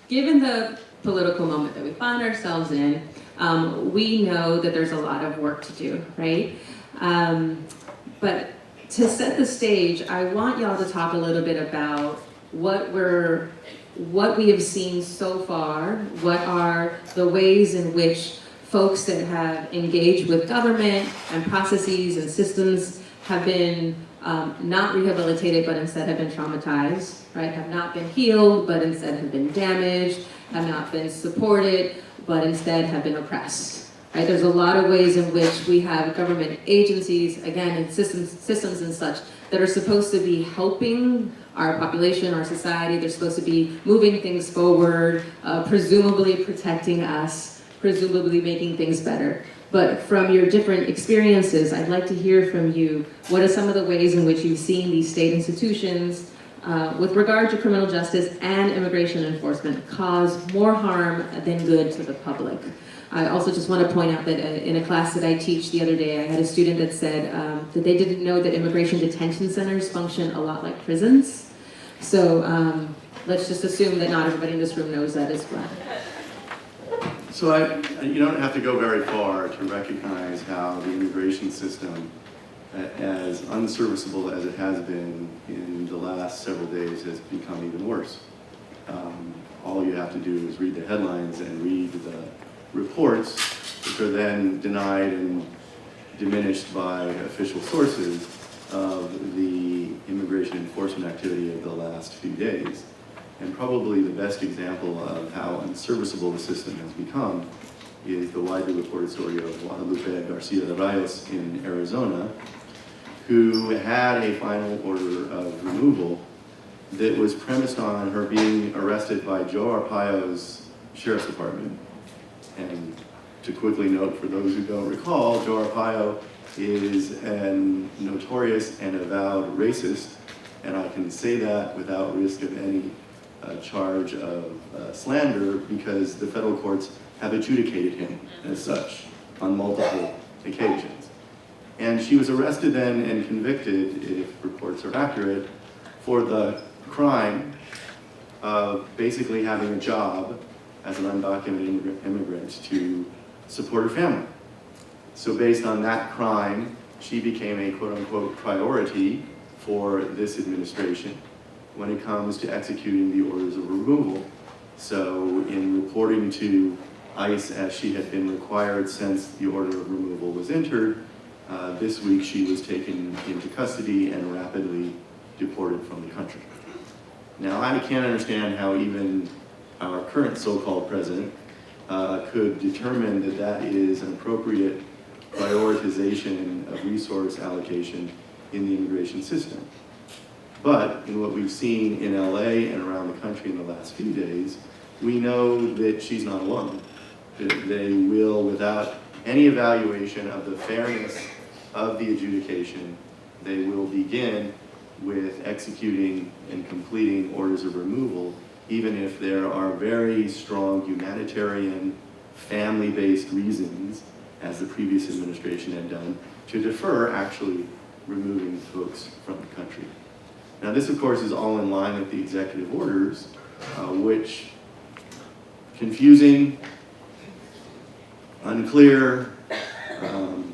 given the political moment that we find ourselves in, we know that there's a lot of work to do, right? But to set the stage, I want y'all to talk a little bit about what we have seen so far, what are the ways in which folks that have engaged with government and processes and systems have been not rehabilitated, but instead have been traumatized, right? Have not been healed, but instead have been damaged, have not been supported, but instead have been oppressed, right? There's a lot of ways in which we have government agencies, again, and systems and such, that are supposed to be helping our population, our society. They're supposed to be moving things forward, presumably protecting us, presumably making things better. But from your different experiences, I'd like to hear from you, what are some of the ways in which you've seen these state institutions, with regard to criminal justice and immigration enforcement, cause more harm than good to the public? I also just want to point out that in a class that I teach the other day, I had a student that said that they didn't know that immigration detention centers function a lot like prisons. So let's just assume that not everybody in this room knows that as well. So you don't have to go very far to recognize how the immigration system, as unserviceable as it has been in the last several days, has become even worse. All you have to do is read the headlines and read the reports, which are then denied and diminished by official sources, of the immigration enforcement activity of the last few days. And probably the best example of how unserviceable the system has become is the widely reported story of Guadalupe Garcia de Rayos in Arizona, who had a final order of removal that was premised on her being arrested by Joe Arpaio's sheriff's department. And to quickly note, for those who don't recall, Joe Arpaio is a notorious and avowed racist, and I can say that without risk of any charge of slander, because the federal courts have adjudicated him as such on multiple occasions. And she was arrested then and convicted, if reports are accurate, for the crime of basically having a job as an undocumented immigrant to support her family. So based on that crime, she became a quote-unquote priority for this administration when it comes to executing the orders of removal. So in reporting to ICE, as she had been required since the order of removal was entered, this week she was taken into custody and rapidly deported from the country. Now, I can't understand how even our current so-called president could determine that that is an appropriate prioritization of resource allocation in the immigration system. But in what we've seen in LA and around the country in the last few days, we know that she's not alone. That they will, without any evaluation of the fairness of the adjudication, they will begin with executing and completing orders of removal, even if there are very strong humanitarian, family-based reasons, as the previous administration had done, to defer actually removing folks from the country. Now this, of course, is all in line with the executive orders, which, confusing, unclear,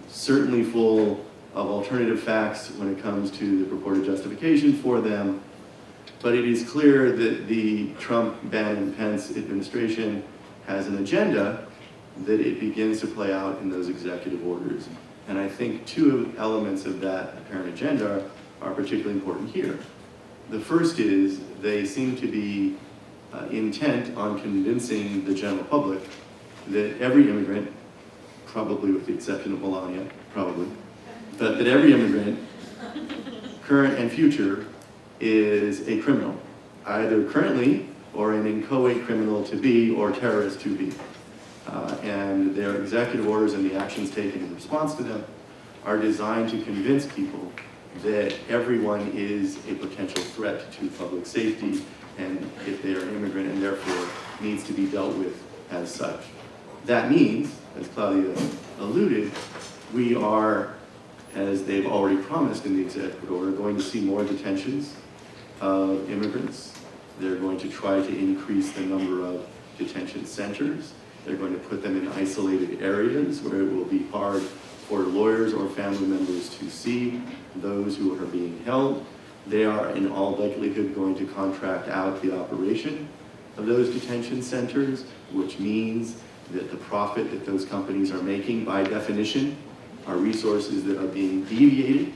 certainly full of alternative facts when it comes to the purported justification for them, but it is clear that the Trump, Bannon, Pence administration has an agenda that it begins to play out in those executive orders. And I think two elements of that apparent agenda are particularly important here. The first is they seem to be intent on convincing the general public that every immigrant, probably with the exception of Melania, probably, but that every immigrant, current and future, is a criminal, either currently or an inchoate criminal to be or terrorist to be. And their executive orders and the actions taken in response to them are designed to convince people that everyone is a potential threat to public safety, and if they are an immigrant and therefore needs to be dealt with as such. That means, as Claudia alluded, we are, as they've already promised in the executive order, going to see more detentions of immigrants, They're going to try to increase the number of detention centers. They're going to put them in isolated areas where it will be hard for lawyers or family members to see those who are being held. They are in all likelihood going to contract out the operation of those detention centers, which means that the profit that those companies are making, by definition, are resources that are being deviated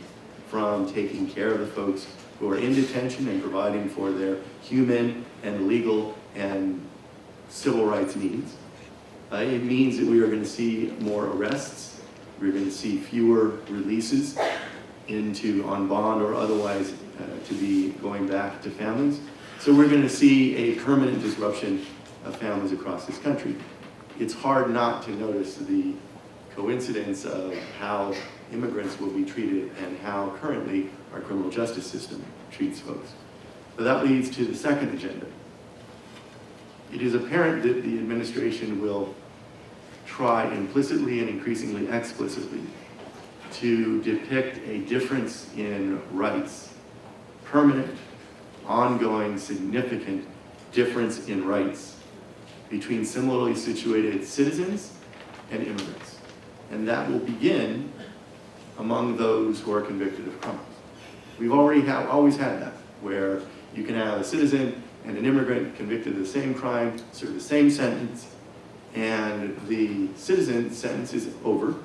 from taking care of the folks who are in detention and providing for their human and legal and civil rights needs. It means that we are going to see more arrests. We're going to see fewer releases on bond or otherwise to be going back to families. So we're going to see a permanent disruption of families across this country. It's hard not to notice the coincidence of how immigrants will be treated and how currently our criminal justice system treats folks. But that leads to the second agenda. It is apparent that the administration will try implicitly and increasingly explicitly to depict a difference in rights, permanent, ongoing, significant difference in rights between similarly situated citizens and immigrants. And that will begin among those who are convicted of crimes. We've always had that, where you can have a citizen and an immigrant convicted of the same crime, serve the same sentence, and the citizen's sentence is over,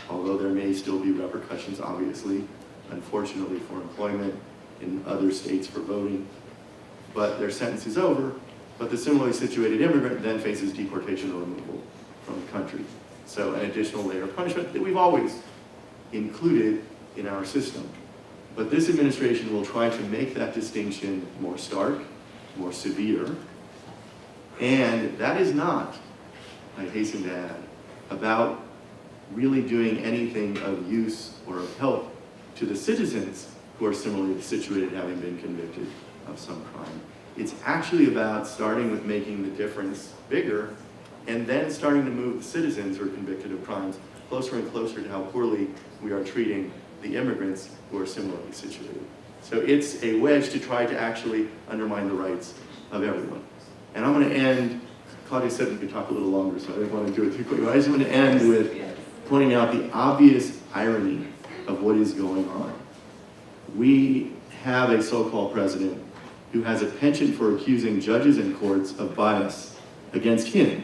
although there may still be repercussions, obviously, unfortunately for employment, in other states for voting, but their sentence is over, but the similarly situated immigrant then faces deportation or removal from the country. So an additional layer of punishment that we've always included in our system. But this administration will try to make that distinction more stark, more severe, and that is not, I hasten to add, about really doing anything of use or of help to the citizens who are similarly situated, having been convicted of some crime. It's actually about starting with making the difference bigger and then starting to move the citizens who are convicted of crimes closer and closer to how poorly we are treating the immigrants who are similarly situated. So it's a wedge to try to actually undermine the rights of everyone. And I'm going to end, Claudia said we could talk a little longer, so I didn't want to do it too quickly. I just want to end with pointing out the obvious irony of what is going on. We have a so-called president who has a penchant for accusing judges and courts of bias against him,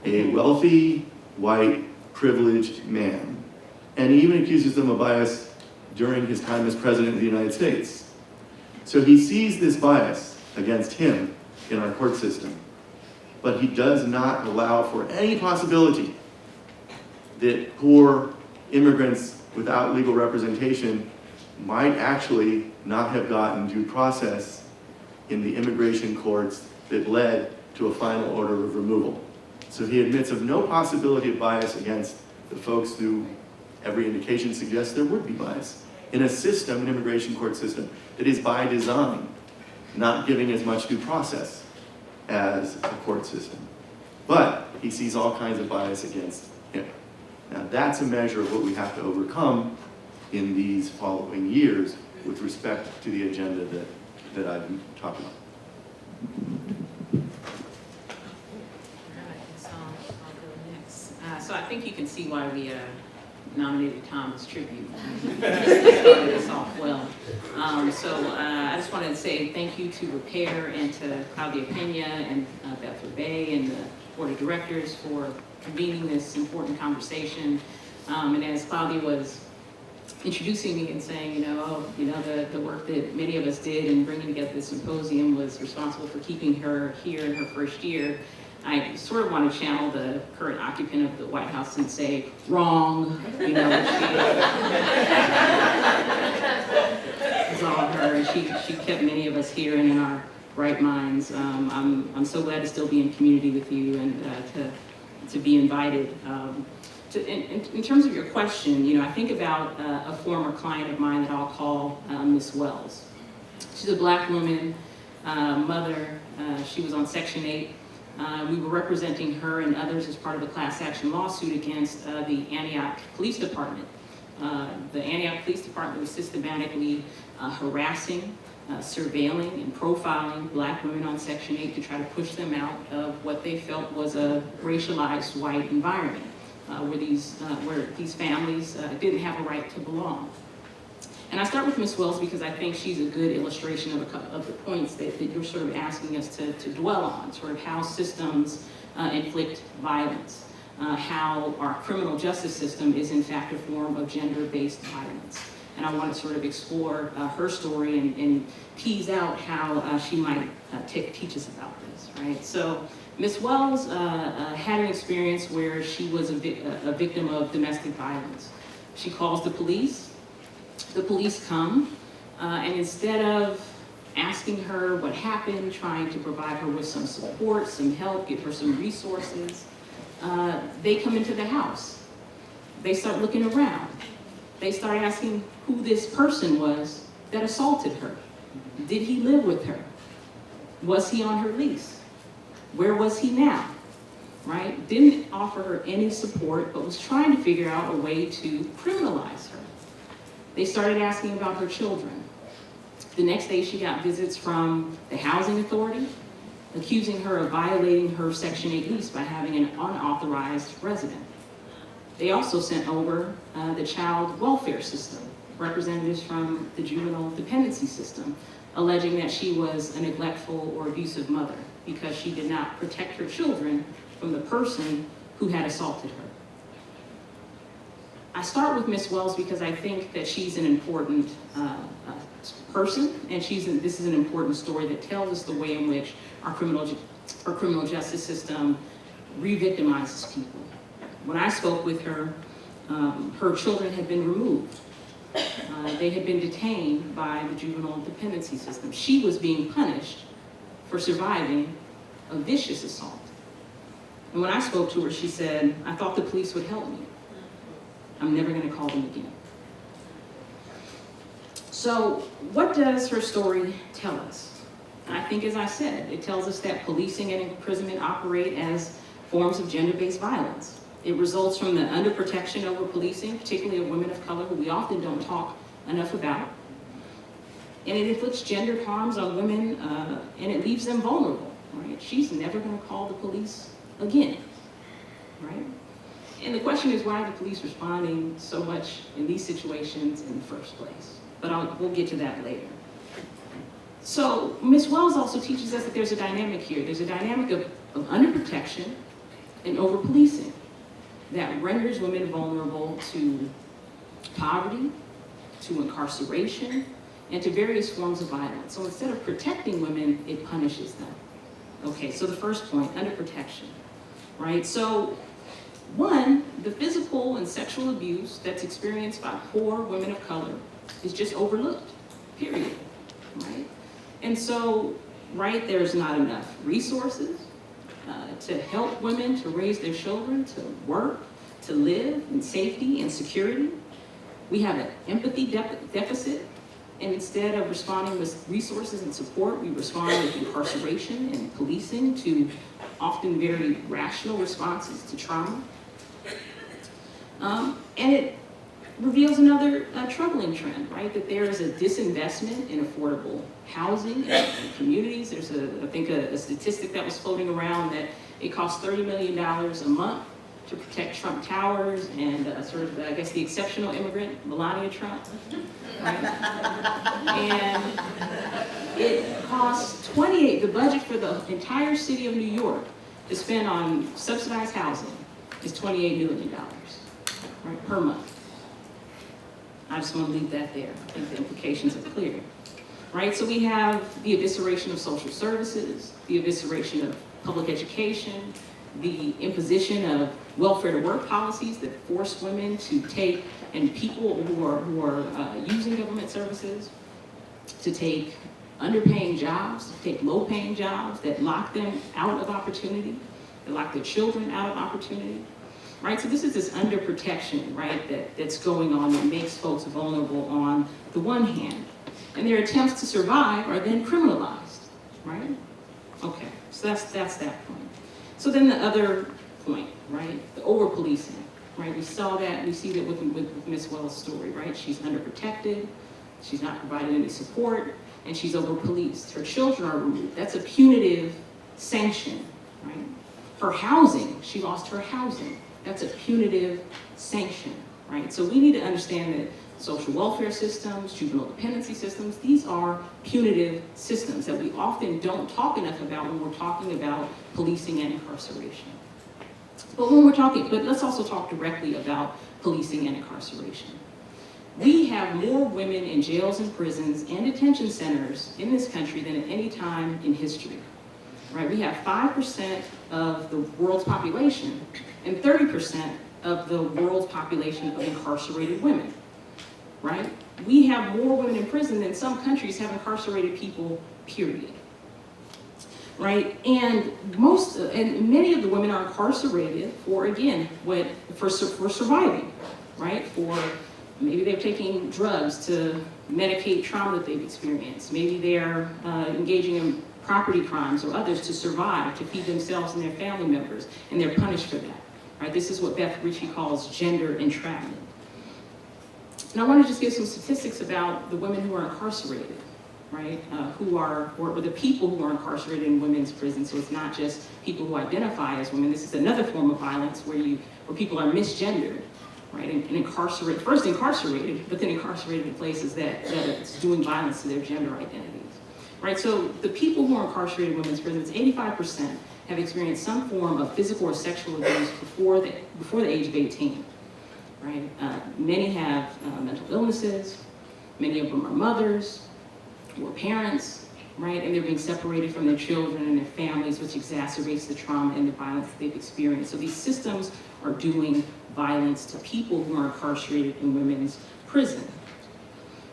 a wealthy, white, privileged man, and he even accuses them of bias during his time as president of the United States. So he sees this bias against him in our court system, but he does not allow for any possibility that poor immigrants without legal representation might actually not have gotten due process in the immigration courts that led to a final order of removal. So he admits of no possibility of bias against the folks who every indication suggests there would be bias in a system, an immigration court system, that is by design not giving as much due process as a court system. But he sees all kinds of bias against him. Now that's a measure of what we have to overcome in these following years with respect to the agenda that I've talked about. So I'll go next. So I think you can see why we nominated Tom as tribute. Started us off well. I just wanted to say thank you to Repair and to Claudia Pena and Beth Rebay and the Board of Directors for convening this important conversation. And as Claudia was introducing me and saying, the work that many of us did in bringing together this symposium was responsible for keeping her here in her first year. I sort of want to channel the current occupant of the White House and say, wrong, it's all her, and she kept many of us here and in our right minds. I'm so glad to still be in community with you and to be invited. In terms of your question, I think about a former client of mine that I'll call Miss Wells. She's a Black woman, mother. She was on Section 8. We were representing her and others as part of a class action lawsuit against the Antioch Police Department. The Antioch Police Department was systematically harassing surveilling and profiling Black women on Section 8 to try to push them out of what they felt was a racialized white environment, where these families didn't have a right to belong. And I start with Ms. Wells because I think she's a good illustration of the points that you're sort of asking us to dwell on, sort of how systems inflict violence, how our criminal justice system is in fact a form of gender-based violence. And I want to sort of explore her story and tease out how she might teach us about this, right? So Ms. Wells had an experience where she was a victim of domestic violence. She calls the police come, and instead of asking her what happened, trying to provide her with some support, some help, give her some resources, they come into the house. They start looking around. They start asking who this person was that assaulted her. Did he live with her? Was he on her lease? Where was he now? Right? Didn't offer her any support, but was trying to figure out a way to criminalize her. They started asking about her children. The next day she got visits from the housing authority, accusing her of violating her Section 8 lease by having an unauthorized resident. They also sent over the child welfare system, representatives from the juvenile dependency system, alleging that she was a neglectful or abusive mother because she did not protect her children from the person who had assaulted her. I start with Ms. Wells because I think that she's an important person, and this is an important story that tells us the way in which our criminal justice system re-victimizes people. When I spoke with her, her children had been removed. They had been detained by the juvenile dependency system. She was being punished for surviving a vicious assault. And when I spoke to her, she said, "I thought the police would help me. I'm never going to call them again." So what does her story tell us? I think, as I said, it tells us that policing and imprisonment operate as forms of gender-based violence. It results from the underprotection over policing, particularly of women of color, who we often don't talk enough about. And it inflicts gendered harms on women, and it leaves them vulnerable, right? She's never going to call the police again, right? And the question is, why are the police responding so much in these situations in the first place? But we'll get to that later. So Ms. Wells also teaches us that there's a dynamic here. There's a dynamic of underprotection and over-policing that renders women vulnerable to poverty, to incarceration, and to various forms of violence. So instead of protecting women, it punishes them. Okay, so the first point, underprotection, right? So one, the physical and sexual abuse that's experienced by poor women of color is just overlooked, period, right? And so, right, there's not enough resources to help women to raise their children, to work, to live in safety and security. We have an empathy deficit, and instead of responding with resources and support, we respond with incarceration and policing to often very rational responses to trauma. And it reveals another troubling trend, right? That there is a disinvestment in affordable housing and communities. There's I think a statistic that was floating around that it costs $30 million a month to protect Trump Towers and I guess the exceptional immigrant, Melania Trump. Right? And it costs the budget for the entire city of New York to spend on subsidized housing is $28 million, right, per month. I just want to leave that there. I think the implications are clear, right? So we have the evisceration of social services, the evisceration of public education, the imposition of welfare to work policies that force women to take, and people who are using government services, to take underpaying jobs, to take low-paying jobs that lock them out of opportunity, that lock their children out of opportunity. Right, so this is this underprotection, right, that's going on that makes folks vulnerable on the one hand, and their attempts to survive are then criminalized, right? Okay, so that's that point. So then the other point, right, the over-policing, right? We see that with Ms. Wells' story, right? She's underprotected, she's not provided any support, and she's over-policed. Her children are removed. That's a punitive sanction, right? Her housing, she lost her housing. That's a punitive sanction, right? So we need to understand that social welfare systems, juvenile dependency systems, these are punitive systems that we often don't talk enough about when we're talking about policing and incarceration. But let's also talk directly about policing and incarceration. We have more women in jails and prisons and detention centers in this country than at any time in history, right? We have 5% of the world's population and 30% of the world's population of incarcerated women, right? We have more women in prison than some countries have incarcerated people, period. Right, and many of the women are incarcerated for, again, for surviving, right? For maybe they're taking drugs to medicate trauma that they've experienced. Maybe they're engaging in property crimes or others to survive, to feed themselves and their family members, and they're punished for that, right? This is what Beth Ritchie calls gender entrapment. And I want to just give some statistics about the women who are incarcerated, right? Or the people who are incarcerated in women's prisons. So it's not just people who identify as women. This is another form of violence where people are misgendered, right? And first incarcerated, but then incarcerated in places that it's doing violence to their gender identities, right? So the people who are incarcerated in women's prisons, 85% have experienced some form of physical or sexual abuse before the age of 18, right? Many have mental illnesses. Many of them are mothers or parents, right? And they're being separated from their children and their families, which exacerbates the trauma and the violence that they've experienced. So these systems are doing violence to people who are incarcerated in women's prison.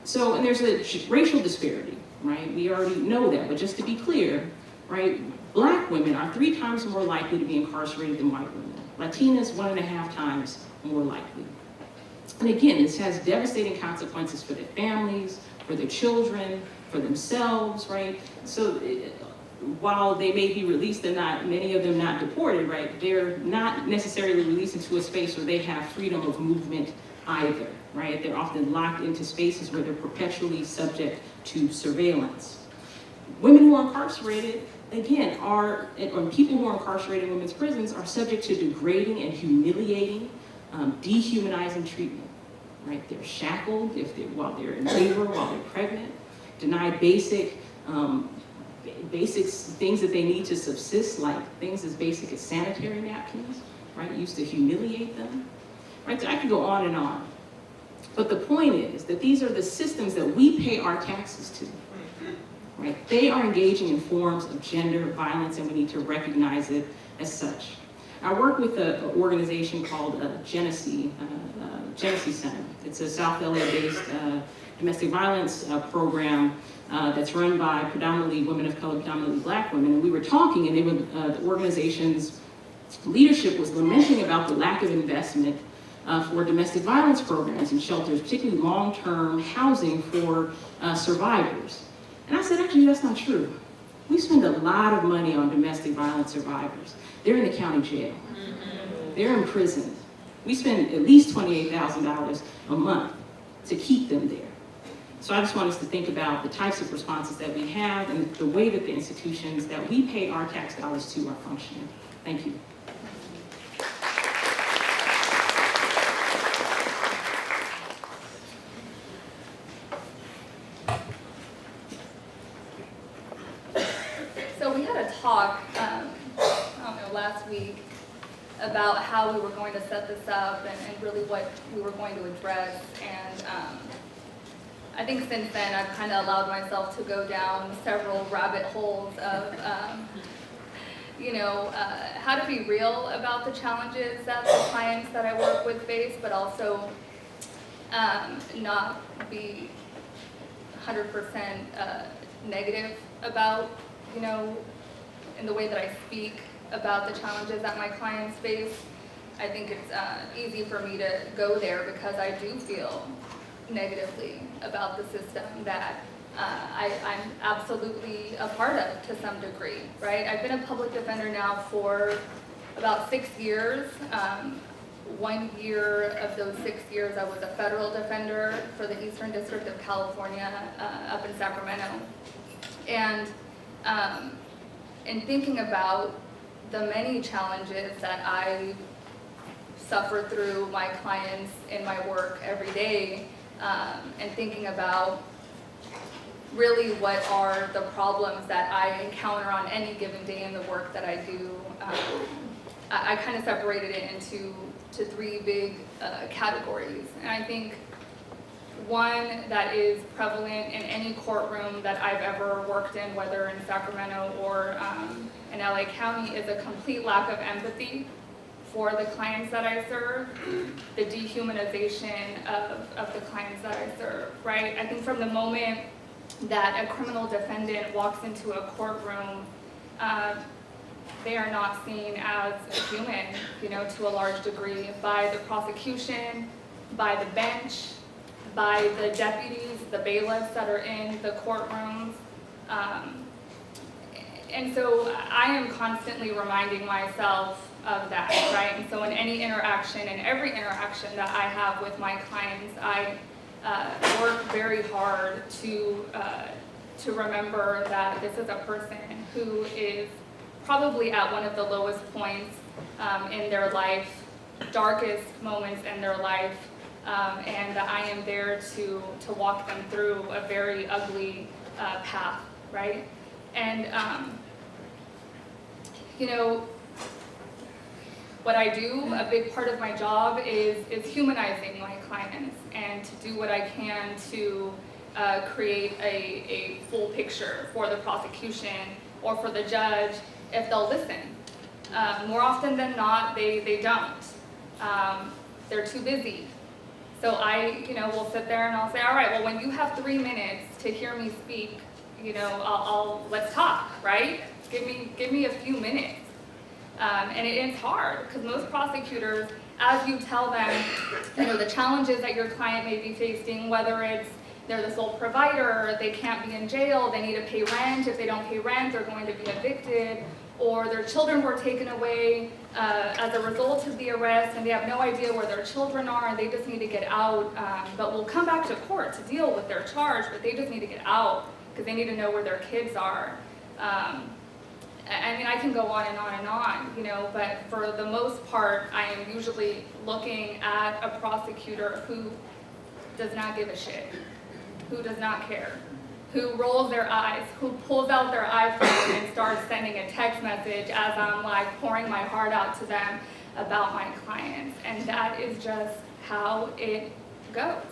So, and there's a racial disparity, right? We already know that, but just to be clear, right? Black women are 3 times more likely to be incarcerated than white women. Latinas, 1.5 times more likely. And again, this has devastating consequences for their families, for their children, for themselves, right? So while they may be released, many of them not deported, right? They're not necessarily released into a space where they have freedom of movement either, right? They're often locked into spaces where they're perpetually subject to surveillance. Women who are incarcerated, again, or people who are incarcerated in women's prisons are subject to degrading and humiliating, dehumanizing treatment, right? They're shackled while they're in labor, while they're pregnant, denied basic things that they need to subsist, like things as basic as sanitary napkins, right? Used to humiliate them, right? So I could go on and on. But the point is that these are the systems that we pay our taxes to, right? They are engaging in forms of gender violence, and we need to recognize it as such. I work with an organization called Genesee Center. It's a South LA-based domestic violence program that's run by predominantly women of color, predominantly Black women. And we were talking, and the organization's leadership was lamenting about the lack of investment for domestic violence programs and shelters, particularly long-term housing for survivors. And I said, actually, that's not true. We spend a lot of money on domestic violence survivors. They're in the county jail. They're imprisoned. We spend at least $28,000 a month to keep them there. So I just want us to think about the types of responses that we have and the way that the institutions that we pay our tax dollars to are functioning. Thank you. So we had a talk, last week about how we were going to set this up and really what we were going to address. And I think since then I've kind of allowed myself to go down several rabbit holes of, how to be real about the challenges that the clients that I work with face, but also not be 100% negative about, in the way that I speak about the challenges that my clients face. I think it's easy for me to go there because I do feel negatively about the system that I'm absolutely a part of to some degree, right? I've been a public defender now for about 6 years. 1 year of those 6 years, I was a federal defender for the Eastern District of California up in Sacramento. And in thinking about the many challenges that I suffer through my clients in my work every day, and thinking about really what are the problems that I encounter on any given day in the work that I do, I kind of separated it into three big categories. And I think one that is prevalent in any courtroom that I've ever worked in, whether in Sacramento or in LA County, is a complete lack of empathy for the clients that I serve, the dehumanization of the clients that I serve, right? I think from the moment that a criminal defendant walks into a courtroom, they are not seen as a human, to a large degree, by the prosecution, by the bench, by the deputies, the bailiffs that are in the courtrooms. And so I am constantly reminding myself of that, right? And so in any interaction, in every interaction that I have with my clients, I work very hard to remember that this is a person who is probably at one of the lowest points in their life, darkest moments in their life, and that I am there to walk them through a very ugly path, right? And what I do, a big part of my job is humanizing my clients and to do what I can to create a full picture for the prosecution or for the judge if they'll listen. More often than not, they don't. They're too busy. So I, will sit there and I'll say, all right, well, when you have 3 minutes to hear me speak, let's talk, right? Give me a few minutes. And it's hard because most prosecutors, as you tell them, the challenges that your client may be facing, whether it's they're the sole provider, they can't be in jail, they need to pay rent. If they don't pay rent, they're going to be evicted, or their children were taken away as a result of the arrest, and they have no idea where their children are, and they just need to get out, but will come back to court to deal with their charge, but they just need to get out because they need to know where their kids are. I can go on and on and on, but for the most part, I am usually looking at a prosecutor who does not give a shit, who does not care, who rolls their eyes, who pulls out their iPhone and starts sending a text message as I'm pouring my heart out to them about my clients. And that is just how it goes,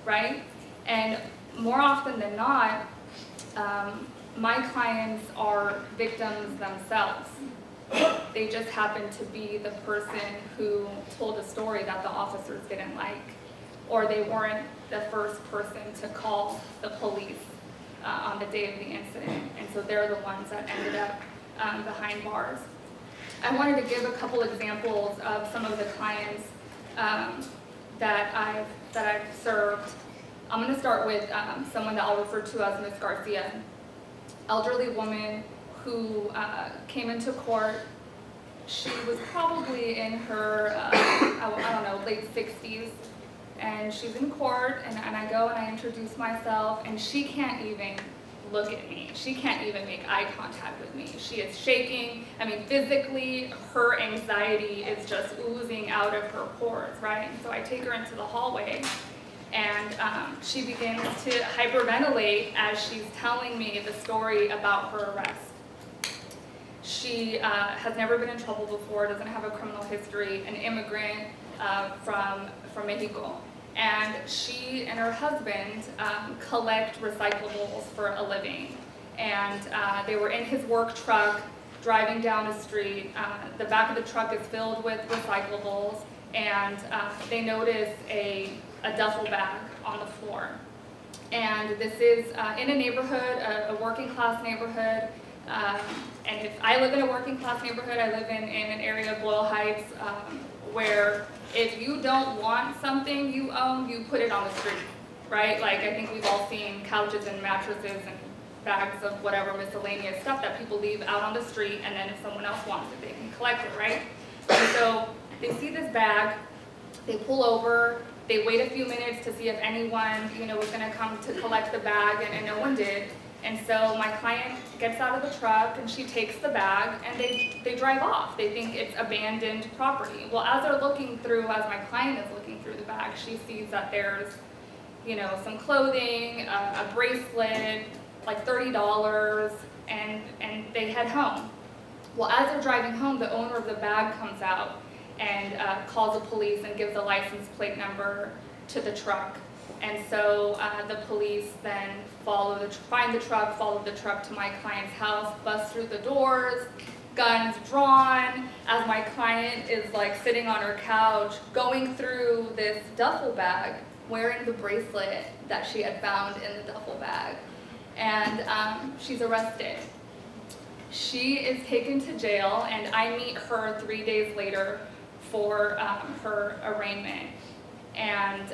right? And more often than not, my clients are victims themselves. They just happen to be the person who told a story that the officers didn't like, or they weren't the first person to call the police on the day of the incident, and so they're the ones that ended up behind bars. I wanted to give a couple examples of some of the clients that I've served. I'm going to start with someone that I'll refer to as Ms. Garcia. Elderly woman who came into court. She was probably in her, late 60s, and she's in court, and I go and I introduce myself, and she can't even look at me. She can't even make eye contact with me. She is shaking. Physically, her anxiety is just oozing out of her pores, right? And so I take her into the hallway, and she begins to hyperventilate as she's telling me the story about her arrest. She has never been in trouble before, doesn't have a criminal history, an immigrant from Mexico. And she and her husband collect recyclables for a living. And they were in his work truck driving down the street. The back of the truck is filled with recyclables, and they notice a duffel bag on the floor. And this is in a neighborhood, a working class neighborhood. And if I live in a working class neighborhood, I live in an area of Loyal Heights where if you don't want something you own, you put it on the street, right? I think we've all seen couches and mattresses and bags of whatever miscellaneous stuff that people leave out on the street, and then if someone else wants it, they can collect it, right? And so they see this bag, They pull over, they wait a few minutes to see if anyone, was gonna come to collect the bag, and no one did. And so my client gets out of the truck and she takes the bag and they drive off. They think it's abandoned property. Well, as they're looking through, as my client is looking through the bag, she sees that there's, some clothing, a bracelet, like $30, and they head home. Well, as they're driving home, the owner of the bag comes out and calls the police and gives a license plate number to the truck. And so the police then find the truck, follow the truck to my client's house, bust through the doors, guns drawn, as my client is like sitting on her couch, going through this duffel bag, wearing the bracelet that she had found in the duffel bag. And she's arrested. She is taken to jail, and I meet her 3 days later for her arraignment. And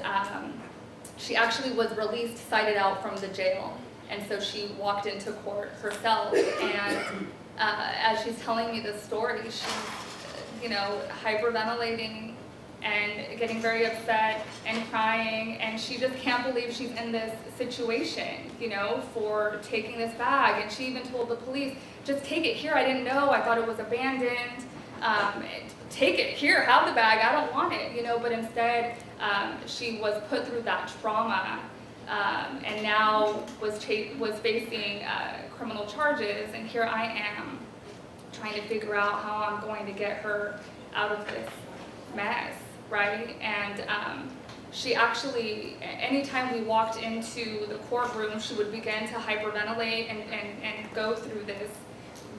she actually was released, cited out from the jail. And so she walked into court herself. And as she's telling me this story, she's, hyperventilating and getting very upset and crying. And she just can't believe she's in this situation, for taking this bag. And she even told the police, just take it here. I didn't know. I thought it was abandoned. Take it here, have the bag, I don't want it, but instead she was put through that trauma and now was facing criminal charges, and here I am trying to figure out how I'm going to get her out of this mess, right? And she actually, anytime we walked into the courtroom, she would begin to hyperventilate and go through this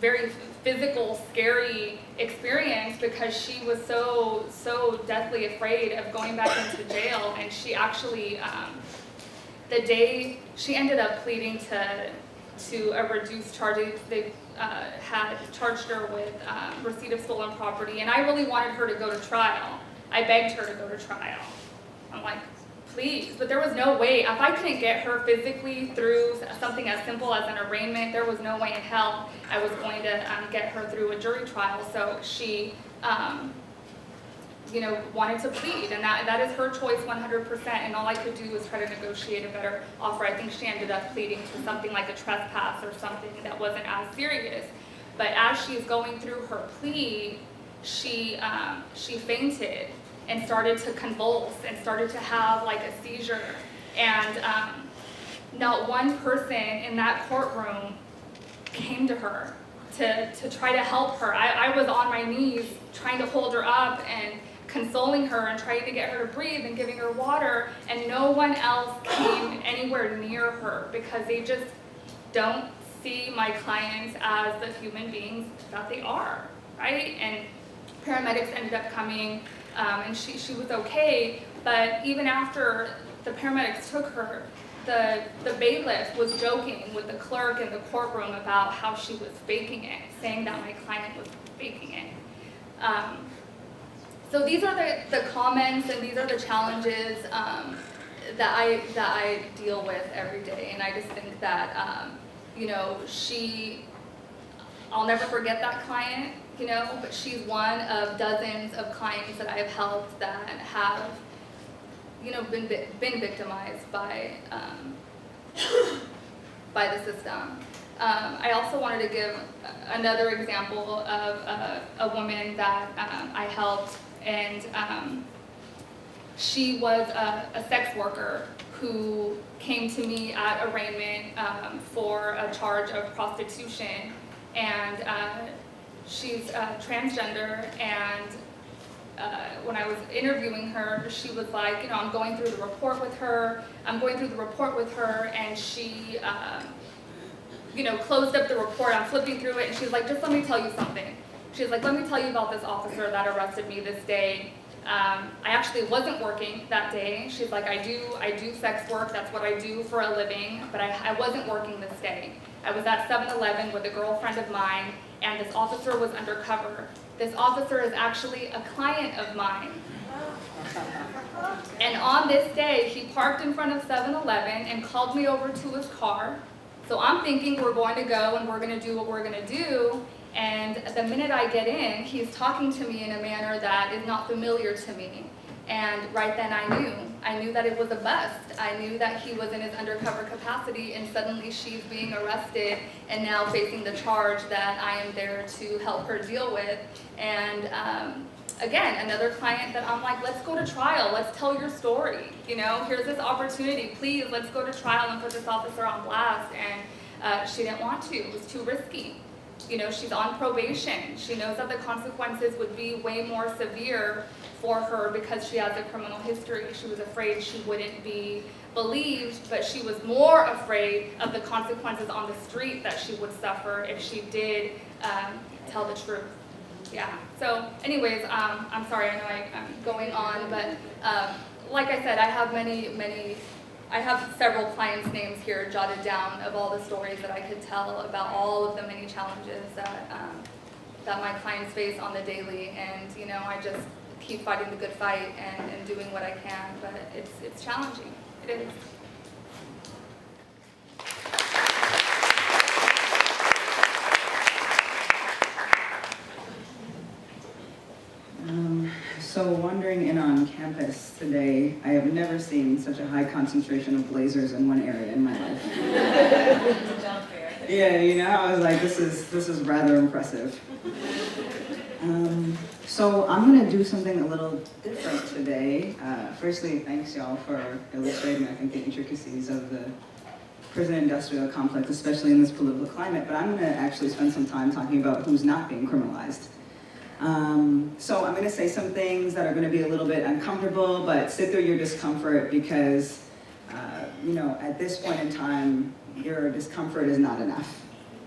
very physical, scary experience because she was so deathly afraid of going back into jail. And she actually, the day she ended up pleading to a reduced charge, they had charged her with receipt of stolen property, and I really wanted her to go to trial. I begged her to go to trial. I'm like, please, but there was no way. If I couldn't get her physically through something as simple as an arraignment, there was no way in hell I was going to get her through a jury trial. So she, wanted to plead, and that is her choice 100%, and all I could do was try to negotiate a better offer. I think she ended up pleading to something like a trespass or something that wasn't as serious. But as she's going through her plea, she fainted and started to convulse and started to have like a seizure. And not one person in that courtroom came to her to try to help her. I was on my knees trying to hold her up and consoling her and trying to get her to breathe and giving her water, and no one else came anywhere near her because they just don't see my clients as the human beings that they are, right? And paramedics ended up coming, and she was okay, but even after the paramedics took her, the bailiff was joking with the clerk in the courtroom about how she was faking it, saying that my client was faking it. So these are the comments and these are the challenges that I deal with every day, and I just think that I'll never forget that client, but she's one of dozens of clients that I've helped that have been victimized by the system. I also wanted to give another example of a woman that I helped, and she was a sex worker who came to me at arraignment for a charge of prostitution, and she's transgender, and when I was interviewing her, she was like, I'm going through the report with her, and she, closed up the report. I'm flipping through it, and she's like, just let me tell you something. She's like, let me tell you about this officer that arrested me this day. I actually wasn't working that day. She's like, I do sex work, that's what I do for a living, but I wasn't working this day. I was at 7-Eleven with a girlfriend of mine, and this officer was undercover. This officer is actually a client of mine. And on this day, he parked in front of 7-Eleven and called me over to his car. So I'm thinking we're going to go and we're going to do what we're going to do. And the minute I get in, he's talking to me in a manner that is not familiar to me. And right then I knew that it was a bust. I knew that he was in his undercover capacity, and suddenly she's being arrested and now facing the charge that I am there to help her deal with. And again, another client that I'm like, let's go to trial, let's tell your story. You know, here's this opportunity, please, let's go to trial and put this officer on blast. And she didn't want to, it was too risky. You know, she's on probation. She knows that the consequences would be way more severe for her because she has a criminal history. She was afraid she wouldn't be believed, but she was more afraid of the consequences on the street that she would suffer if she did tell the truth. Yeah, so anyways, I'm sorry, I know I'm going on, but like I said, I have several clients' names here jotted down of all the stories that I could tell about all of the many challenges that my clients face on the daily. And you know, I just keep fighting the good fight and doing what I can, but it's challenging. It is. So wandering in on campus today, I have never seen such a high concentration of blazers in one area in my life. Yeah, you know, I was like, this is rather impressive. So I'm gonna do something a little different today. Firstly, thanks y'all for illustrating, I think, the intricacies of the prison industrial complex, especially in this political climate, but I'm gonna actually spend some time talking about who's not being criminalized. So I'm going to say some things that are going to be a little bit uncomfortable, but sit through your discomfort because, you know, at this point in time, your discomfort is not enough.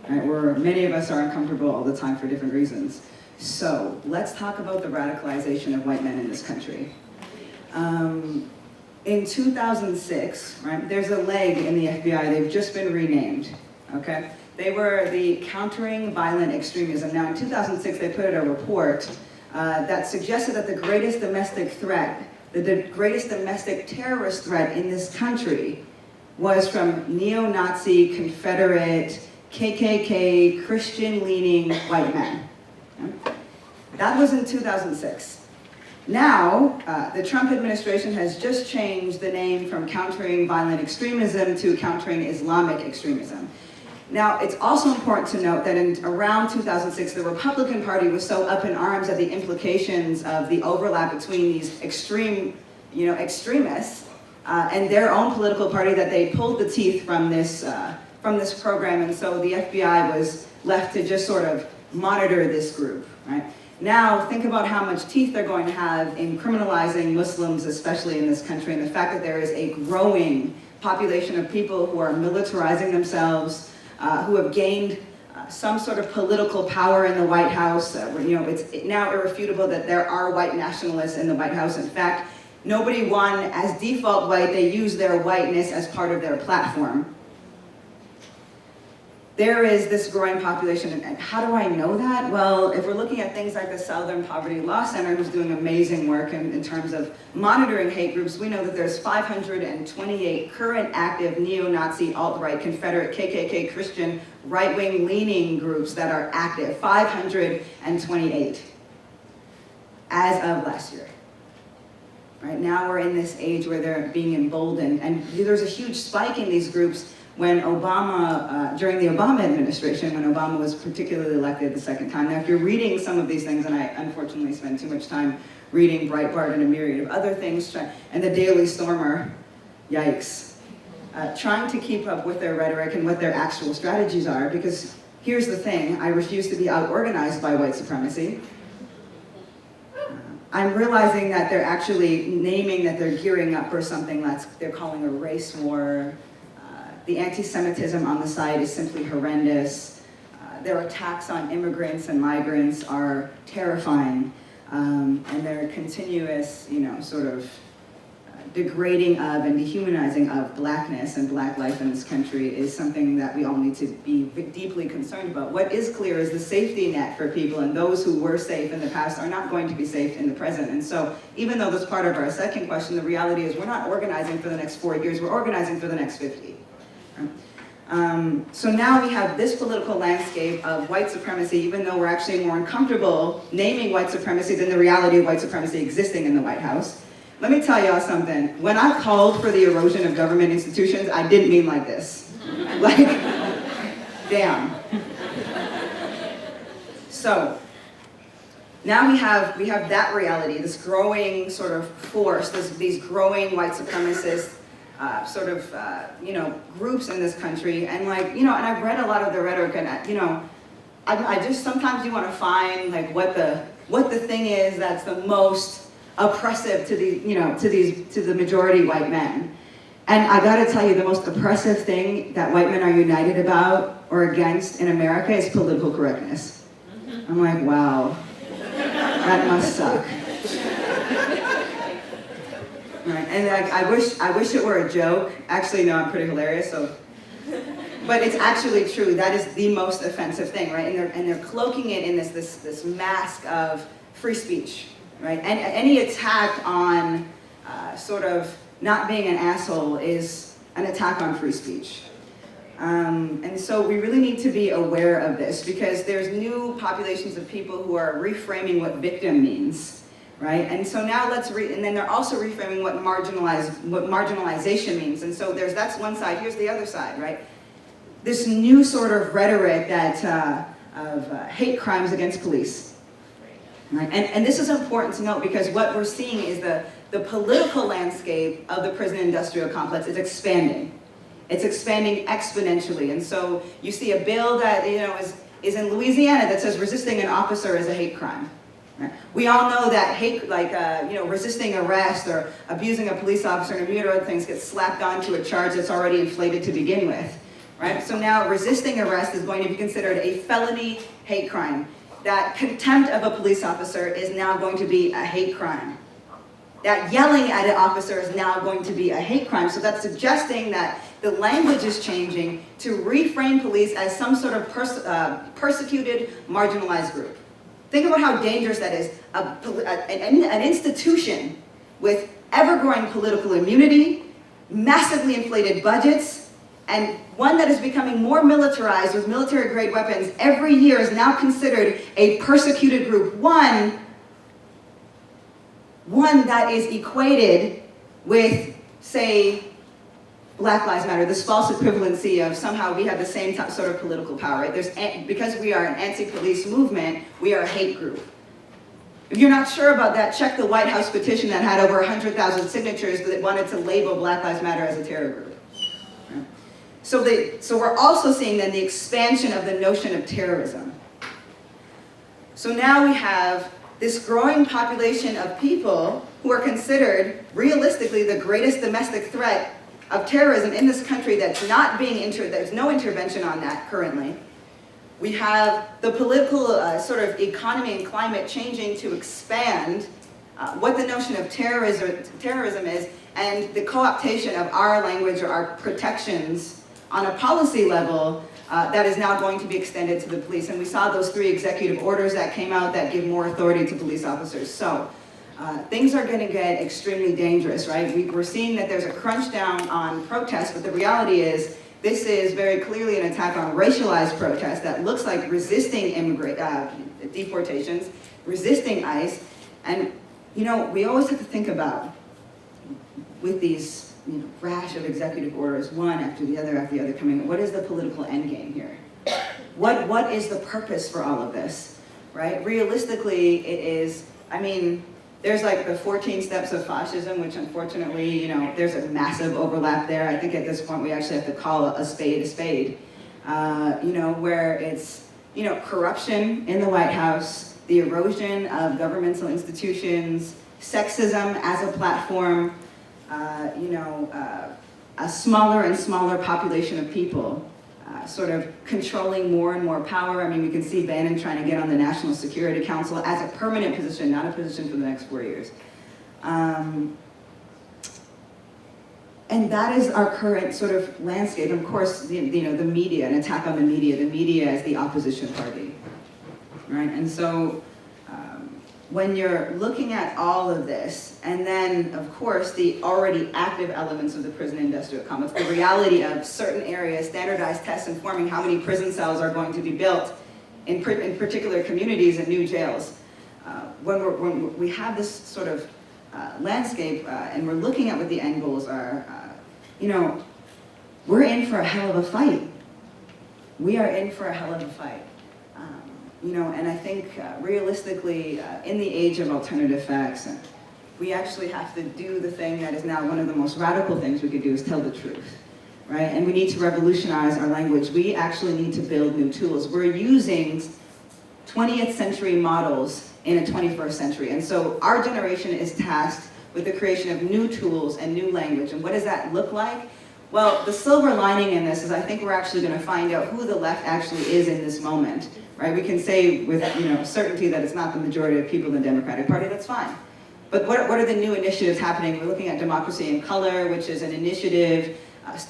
Right? Many of us are uncomfortable all the time for different reasons. So let's talk about the radicalization of white men in this country. In 2006, right, there's a leg in the FBI, they've just been renamed, okay? They were the Countering Violent Extremism. Now in 2006, they put out a report that suggested that the greatest domestic threat, the greatest domestic terrorist threat in this country was from neo-Nazi, Confederate, KKK, Christian-leaning white men. That was in 2006. Now, the Trump administration has just changed the name from Countering Violent Extremism to Countering Islamic Extremism. Now, it's also important to note that in around 2006, the Republican Party was so up in arms at the implications of the overlap between these extreme, you know, extremists and their own political party that they pulled the teeth from this program, and so the FBI was left to just sort of monitor this group, right? Now, think about how much teeth they're going to have in criminalizing Muslims, especially in this country, and the fact that there is a growing population of people who are militarizing themselves, who have gained some sort of political power in the White House. You know, it's now irrefutable that there are white nationalists in the White House. In fact, nobody won as default white. They use their whiteness as part of their platform. There is this growing population, and how do I know that? Well, if we're looking at things like the Southern Poverty Law Center, who's doing amazing work in terms of monitoring hate groups, we know that there's 528 current active neo-Nazi, alt-right, Confederate, KKK, Christian, right-wing leaning groups that are active, 528 as of last year. Right now we're in this age where they're being emboldened, and there's a huge spike in these groups when Obama, during the Obama administration, when Obama was particularly elected the second time. Now, if you're reading some of these things, and I unfortunately spend too much time reading Breitbart and a myriad of other things, and the Daily Stormer, yikes, trying to keep up with their rhetoric and what their actual strategies are, because here's the thing, I refuse to be out-organized by white supremacy. I'm realizing that they're actually naming that they're gearing up for something they're calling a race war. The anti-Semitism on the site is simply horrendous. Their attacks on immigrants and migrants are terrifying. And their continuous, you know, sort of degrading of and dehumanizing of blackness and black life in this country is something that we all need to be deeply concerned about. What is clear is the safety net for people, and those who were safe in the past are not going to be safe in the present. And so even though that's part of our second question, the reality is we're not organizing for the next 4 years, we're organizing for the next 50. So now we have this political landscape of white supremacy, even though we're actually more uncomfortable naming white supremacy than the reality of white supremacy existing in the White House. let me tell y'all something. When I called for the erosion of government institutions, I didn't mean like this. Like, damn. So, now we have that reality, this growing sort of force, these growing white supremacist groups in this country, and and I've read a lot of the rhetoric, and I just sometimes you want to find like what the thing is that's the most oppressive to the majority white men. And I gotta tell you, the most oppressive thing that white men are united about or against in America is political correctness. I'm like, wow, that must suck. Right. And I wish it were a joke. Actually, no, I'm pretty hilarious. So, but it's actually true. That is the most offensive thing, right? And they're cloaking it in this mask of free speech, right? And any attack on sort of not being an asshole is an attack on free speech. And so we really need to be aware of this, because there's new populations of people who are reframing what victim means, right? And so now and then they're also reframing what marginalization means. And so that's one side, here's the other side, right? This new sort of rhetoric of hate crimes against police, right? And this is important to note, because what we're seeing is the political landscape of the prison industrial complex is expanding. It's expanding exponentially. And so you see a bill that is in Louisiana that says resisting an officer is a hate crime. Right? We all know that hate, resisting arrest or abusing a police officer and a myriad of other things gets slapped onto a charge that's already inflated to begin with. Right? So now resisting arrest is going to be considered a felony hate crime. That contempt of a police officer is now going to be a hate crime. That yelling at an officer is now going to be a hate crime. So that's suggesting that the language is changing to reframe police as some sort of persecuted, marginalized group. Think about how dangerous that is. An institution with ever-growing political immunity, massively inflated budgets, and one that is becoming more militarized with military-grade weapons every year is now considered a persecuted group. One that is equated with, say, Black Lives Matter, this false equivalency of somehow we have the same sort of political power, right? Because we are an anti-police movement, we are a hate group. If you're not sure about that, check the White House petition that had over 100,000 signatures that wanted to label Black Lives Matter as a terror group. Right? So we're also seeing then the expansion of the notion of terrorism. So now we have this growing population of people who are considered realistically the greatest domestic threat of terrorism in this country that's not being there's no intervention on that currently. We have the political sort of economy and climate changing to expand what the notion of terrorism is, and the co-optation of our language or our protections on a policy level that is now going to be extended to the police. And we saw those 3 executive orders that came out that give more authority to police officers. So things are going to get extremely dangerous, right? We're seeing that there's a crunch down on protests, but the reality is this is very clearly an attack on racialized protests that looks like resisting deportations, resisting ICE. And, we always have to think about, with these rash of executive orders, one after the other coming in, what is the political end game here? What is the purpose for all of this, right? Realistically, it is, there's like the 14 steps of fascism, which unfortunately, there's a massive overlap there. I think at this point we actually have to call a spade, where it's, corruption in the White House, the erosion of governmental institutions, sexism as a platform, a smaller and smaller population of people sort of controlling more and more power. We can see Bannon trying to get on the National Security Council as a permanent position, not a position for the next 4 years. And that is our current sort of landscape. And of course, the media, an attack on the media as the opposition party, right? And so when you're looking at all of this, and then, of course, the already active elements of the prison industrial complex, the reality of certain areas, standardized tests informing how many prison cells are going to be built in particular communities and new jails. When we have this sort of landscape, and we're looking at what the end goals are, we're in for a hell of a fight. We are in for a hell of a fight. And I think realistically, in the age of alternative facts, we actually have to do the thing that is now one of the most radical things we could do, is tell the truth, right? And we need to revolutionize our language. We actually need to build new tools. We're using 20th century models in a 21st century. And so our generation is tasked with the creation of new tools and new language. And what does that look like? Well, the silver lining in this is I think we're actually going to find out who the left actually is in this moment, right? We can say with certainty that it's not the majority of people in the Democratic Party. That's fine. But what are the new initiatives happening? We're looking at Democracy in Color, which is an initiative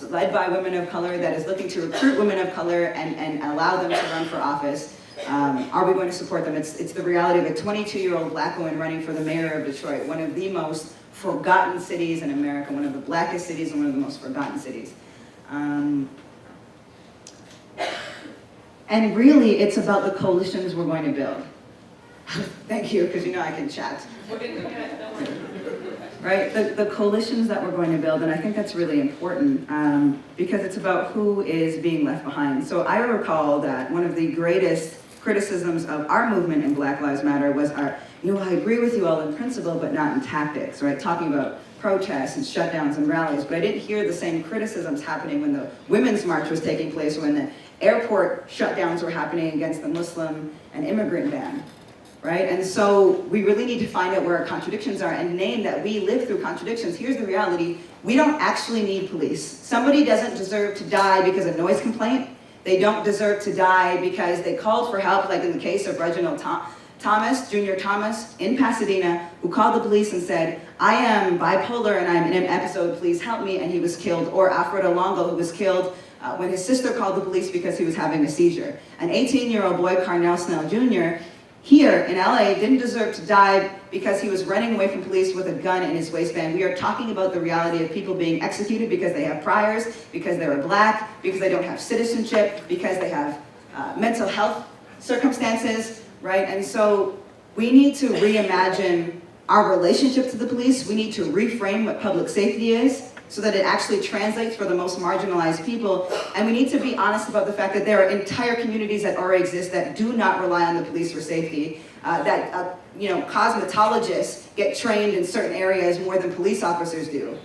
led by women of color that is looking to recruit women of color and allow them to run for office. Are we going to support them? It's the reality of a 22-year-old black woman running for the mayor of Detroit, one of the most forgotten cities in America, one of the blackest cities and one of the most forgotten cities. And really, it's about the coalitions we're going to build. Thank you, because I can chat. Right, the coalitions that we're going to build, and I think that's really important because it's about who is being left behind. So I recall that one of the greatest criticisms of our movement in Black Lives Matter was I agree with you all in principle, but not in tactics, right? Talking about protests and shutdowns and rallies, but I didn't hear the same criticisms happening when the Women's March was taking place, when the airport shutdowns were happening against the Muslim and immigrant ban, right? And so we really need to find out where our contradictions are and name that we live through contradictions. Here's the reality: we don't actually need police. Somebody doesn't deserve to die because of noise complaint. They don't deserve to die because they called for help, like in the case of Reginald Thomas, Junior Thomas in Pasadena, who called the police and said, I am bipolar and I'm in an episode, please help me, and he was killed. Or Alfredo Longo, who was killed when his sister called the police because he was having a seizure. An 18-year-old boy, Carnell Snell Jr., here in LA didn't deserve to die because he was running away from police with a gun in his waistband. We are talking about the reality of people being executed because they have priors, because they were black, because they don't have citizenship, because they have mental health circumstances, right? And so we need to reimagine our relationship to the police. We need to reframe what public safety is so that it actually translates for the most marginalized people. And we need to be honest about the fact that there are entire communities that already exist that do not rely on the police for safety, cosmetologists get trained in certain areas more than police officers do,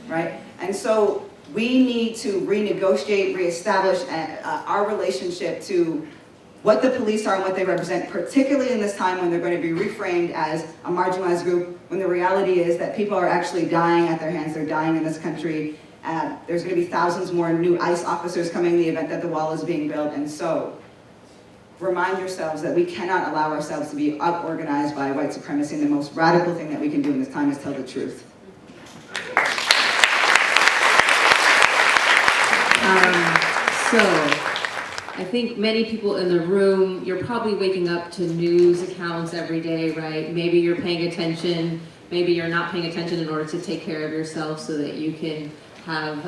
right? And so we need to renegotiate, reestablish our relationship to what the police are and what they represent, particularly in this time when they're going to be reframed as a marginalized group, when the reality is that people are actually dying at their hands, they're dying in this country. There's going to be thousands more new ICE officers coming in the event that the wall is being built. And so, remind yourselves that we cannot allow ourselves to be up-organized by white supremacy, and the most radical thing that we can do in this time is tell the truth. I think many people in the room, you're probably waking up to news accounts every day, right? Maybe you're paying attention, maybe you're not paying attention in order to take care of yourself so that you can have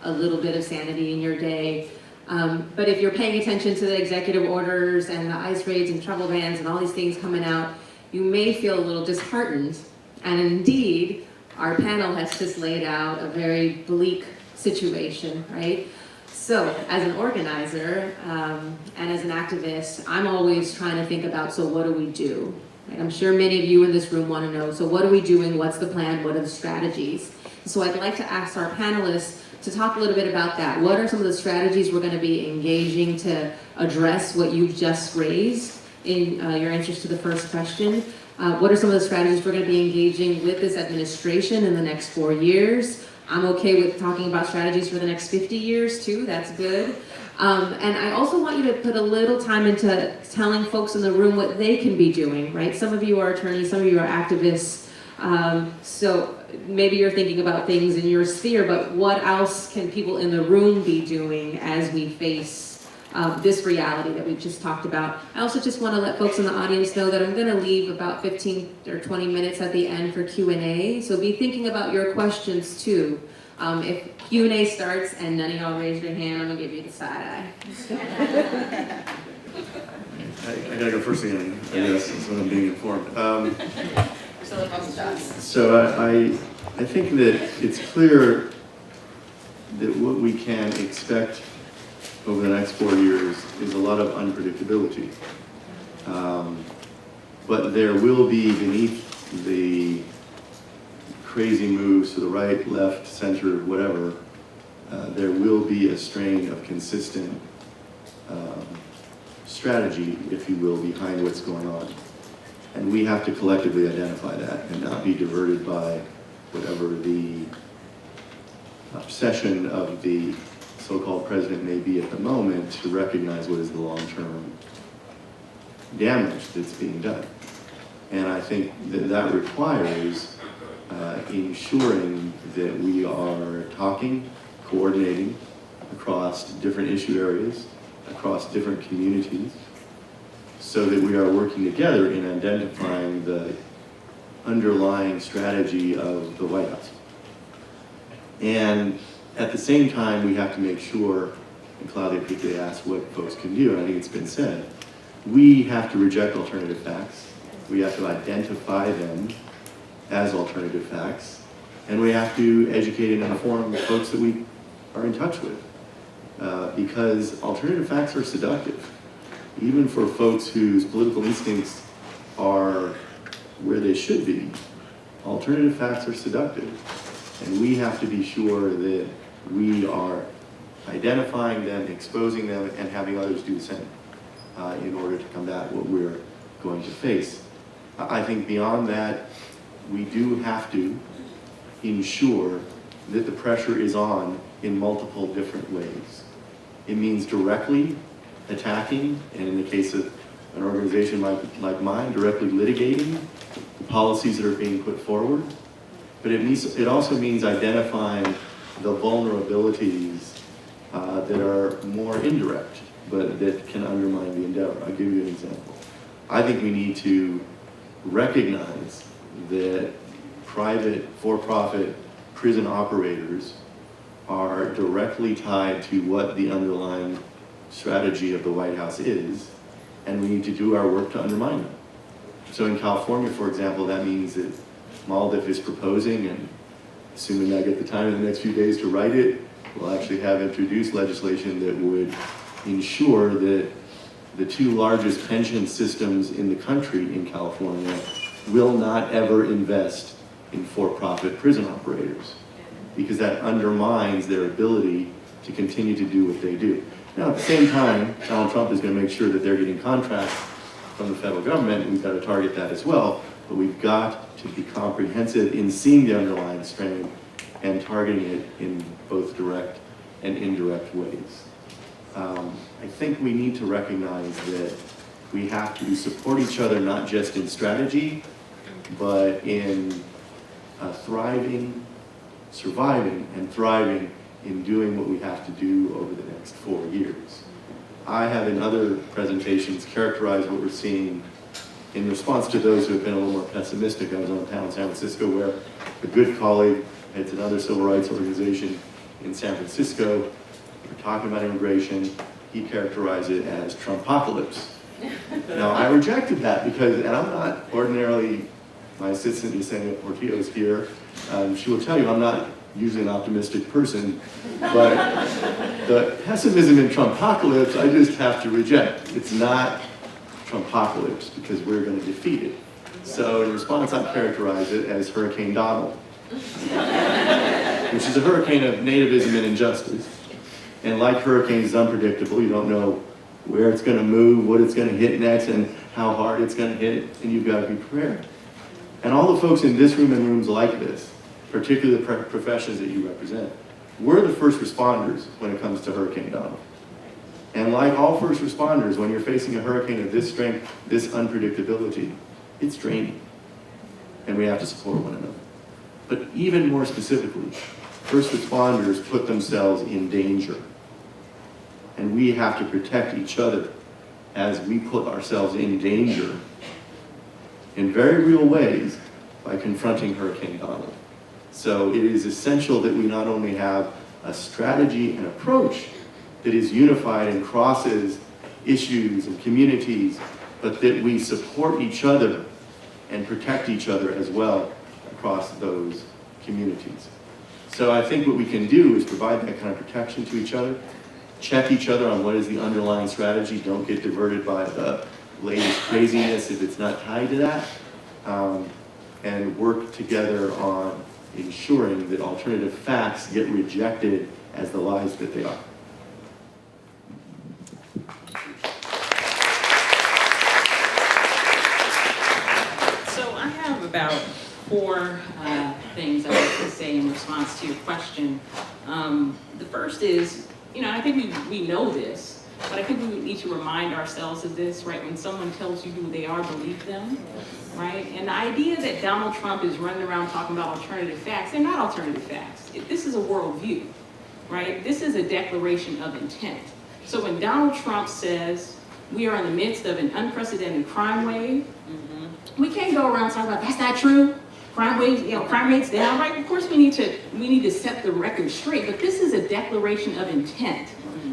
a little bit of sanity in your day. But if you're paying attention to the executive orders and the ICE raids and travel bans and all these things coming out, you may feel a little disheartened. And indeed, our panel has just laid out a very bleak situation, right? So, as an organizer and as an activist, I'm always trying to think about, so what do we do? Right? I'm sure many of you in this room want to know, so what are we doing? What's the plan? What are the strategies? So I'd like to ask our panelists to talk a little bit about that. What are some of the strategies we're going to be engaging to address what you've just raised in your answers to the first question? What are some of the strategies we're going to be engaging with this administration in the next 4 years? I'm okay with talking about strategies for the next 50 years too, that's good. And I also want you to put a little time into telling folks in the room what they can be doing, right? Some of you are attorneys, some of you are activists. So maybe you're thinking about things in your sphere, but what else can people in the room be doing as we face this reality that we've just talked about? I also just want to let folks in the audience know that I'm going to leave about 15 or 20 minutes at the end for Q&A, so be thinking about your questions too. If Q&A starts and none of y'all raise your hand, I'm going to give you the side eye. I gotta go first again, I guess, so I'm being informed. Silicon does. So I think that it's clear that what we can expect over the next 4 years is a lot of unpredictability. But there will be, beneath the crazy moves to the right, left, center, whatever, there will be a strain of consistent strategy, if you will, behind what's going on. And we have to collectively identify that and not be diverted by whatever the obsession of the so-called president may be at the moment to recognize what is the long-term damage that's being done. And I think that that requires ensuring that we are talking, coordinating across different issue areas, across different communities, so that we are working together in identifying the underlying strategy of the White House. And at the same time, we have to make sure, and Claudia Pique asked what folks can do, and I think it's been said, we have to reject alternative facts. We have to identify them as alternative facts, and we have to educate and inform the folks that we are in touch with, because alternative facts are seductive, even for folks whose political instincts are where they should be. Alternative facts are seductive, and we have to be sure that we are identifying them, exposing them, and having others do the same in order to combat what we're going to face. I think beyond that, we do have to ensure that the pressure is on in multiple different ways. It means directly attacking, and in the case of an organization like mine, directly litigating the policies that are being put forward. But it also means identifying the vulnerabilities that are more indirect, but that can undermine the endeavor. I'll give you an example. I think we need to recognize that private, for-profit prison operators are directly tied to what the underlying strategy of the White House is, and we need to do our work to undermine them. So in California, for example, that means that Maldif is proposing, and assuming I get the time in the next few days to write it, we'll actually have introduced legislation that would ensure that the two largest pension systems in the country in California will not ever invest in for-profit prison operators, because that undermines their ability to continue to do what they do. Now, at the same time, Donald Trump is going to make sure that they're getting contracts from the federal government. We've got to target that as well, but we've got to be comprehensive in seeing the underlying strain and targeting it in both direct and indirect ways. I think we need to recognize that we have to support each other not just in strategy, but in thriving, surviving, and thriving in doing what we have to do over the next 4 years. I have in other presentations characterized what we're seeing in response to those who have been a little more pessimistic. I was on a panel in San Francisco where a good colleague heads another civil rights organization in San Francisco. We're talking about immigration. He characterized it as Trumpocalypse. Now, I rejected that because, and I'm not ordinarily, my assistant Yesenia Portillo is here. She will tell you I'm not usually an optimistic person, but the pessimism in Trumpocalypse, I just have to reject. It's not Trumpocalypse because we're going to defeat it. So in response, I've characterized it as Hurricane Donald, which is a hurricane of nativism and injustice. And like hurricanes, it's unpredictable. You don't know where it's going to move, what it's going to hit next, and how hard it's going to hit, and you've got to be prepared. And all the folks in this room and rooms like this, particularly the professions that you represent, we're the first responders when it comes to Hurricane Donald. And like all first responders, when you're facing a hurricane of this strength, this unpredictability, it's draining. And we have to support one another. But even more specifically, first responders put themselves in danger. And we have to protect each other as we put ourselves in danger in very real ways by confronting Hurricane Donald. So it is essential that we not only have a strategy and approach that is unified and crosses issues and communities, but that we support each other and protect each other as well across those communities. So I think what we can do is provide that kind of protection to each other, check each other on what is the underlying strategy, don't get diverted by the latest craziness if it's not tied to that, and work together on ensuring that alternative facts get rejected as the lies that they are. So I have about 4 things I'd like to say in response to your question. The first is, I think we know this, but I think we need to remind ourselves of this, right? When someone tells you who they are, believe them, right? And the idea that Donald Trump is running around talking about alternative facts, they're not alternative facts. This is a worldview, right? This is a declaration of intent. So when Donald Trump says we are in the midst of an unprecedented crime wave, we can't go around talking about that's not true. Crime waves, crime rates down, right? Of course we need to set the record straight, but this is a declaration of intent,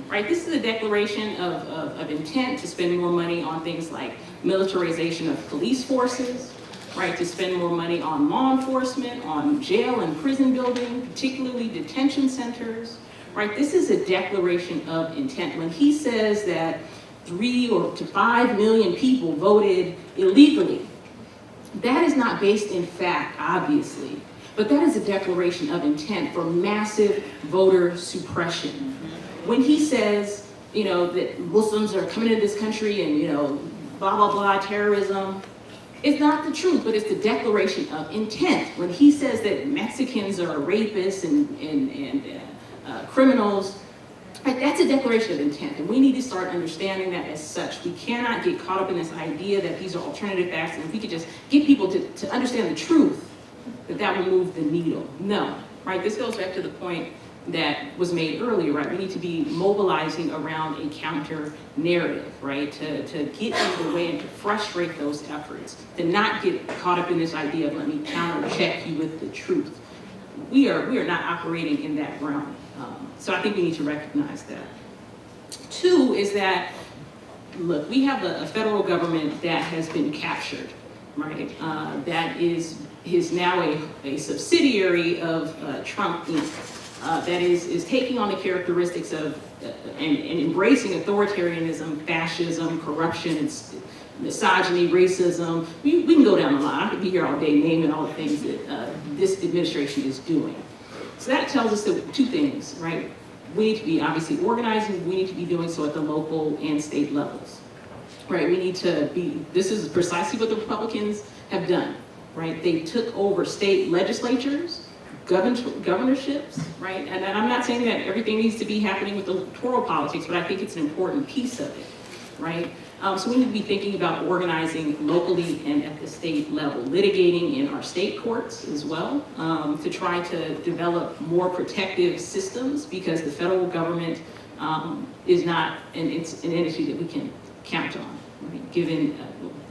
right? This is a declaration of intent to spend more money on things like militarization of police forces, right? To spend more money on law enforcement, on jail and prison building, particularly detention centers, right? This is a declaration of intent. When he says that 3 to 5 million people voted illegally, that is not based in fact, obviously, but that is a declaration of intent for massive voter suppression. When he says, that Muslims are coming into this country and, blah, blah, blah, terrorism, it's not the truth, but it's the declaration of intent. When he says that Mexicans are rapists and criminals, right, that's a declaration of intent, and we need to start understanding that as such. We cannot get caught up in this idea that these are alternative facts, and if we could just get people to understand the truth, that will move the needle. No, right? This goes back to the point that was made earlier, right? We need to be mobilizing around a counter narrative, right? To get in the way and to frustrate those efforts, to not get caught up in this idea of let me counter check you with the truth. We are not operating in that realm. So I think we need to recognize that. 2 is that, look, we have a federal government that has been captured, right? That is now a subsidiary of Trump Inc. That is taking on the characteristics of and embracing authoritarianism, fascism, corruption, and misogyny, racism. We can go down the line. I could be here all day naming all the things that this administration is doing. So that tells us that 2 things, right? We need to be obviously organizing. We need to be doing so at the local and state levels, right? We need to be, this is precisely what the Republicans have done, right? They took over state legislatures, governorships, right? And I'm not saying that everything needs to be happening with electoral politics, but I think it's an important piece of it, right? So we need to be thinking about organizing locally and at the state level, litigating in our state courts as well, to try to develop more protective systems, because the federal government is not an entity that we can count on, right? Given,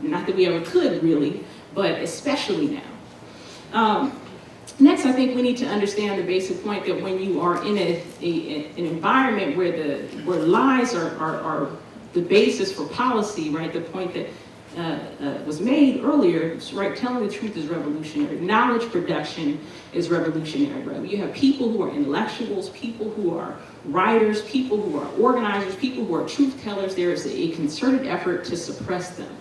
not that we ever could really, but especially now. Next, I think we need to understand the basic point that when you are in an environment where lies are the basis for policy, right? The point that was made earlier, right? Telling the truth is revolutionary. Knowledge production is revolutionary, right? You have people who are intellectuals, people who are writers, people who are organizers, people who are truth tellers. There is a concerted effort to suppress them,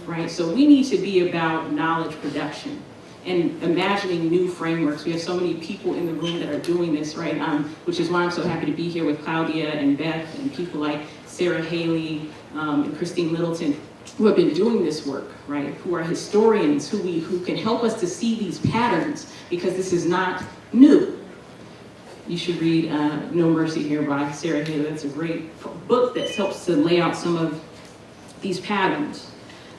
right? So we need to be about knowledge production and imagining new frameworks. We have so many people in the room that are doing this, right? Which is why I'm so happy to be here with Claudia and Beth and people like Sarah Haley and Christine Littleton, who have been doing this work, right? Who are historians, who can help us to see these patterns, because this is not new. You should read No Mercy Here by Sarah Haley. That's a great book that helps to lay out some of these patterns.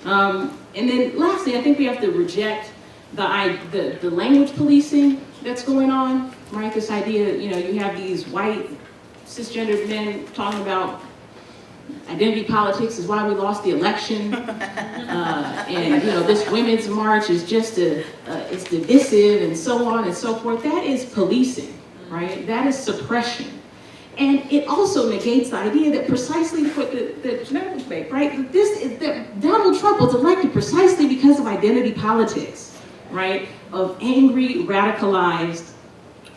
And then lastly, I think we have to reject the language policing that's going on, right? This idea that, you have these white cisgendered men talking about identity politics is why we lost the election, and this women's march is just it's divisive, and so on and so forth. That is policing, right? That is suppression. And it also negates the idea that precisely what the genetics make, right? That Donald Trump was elected precisely because of identity politics, right? Of angry, radicalized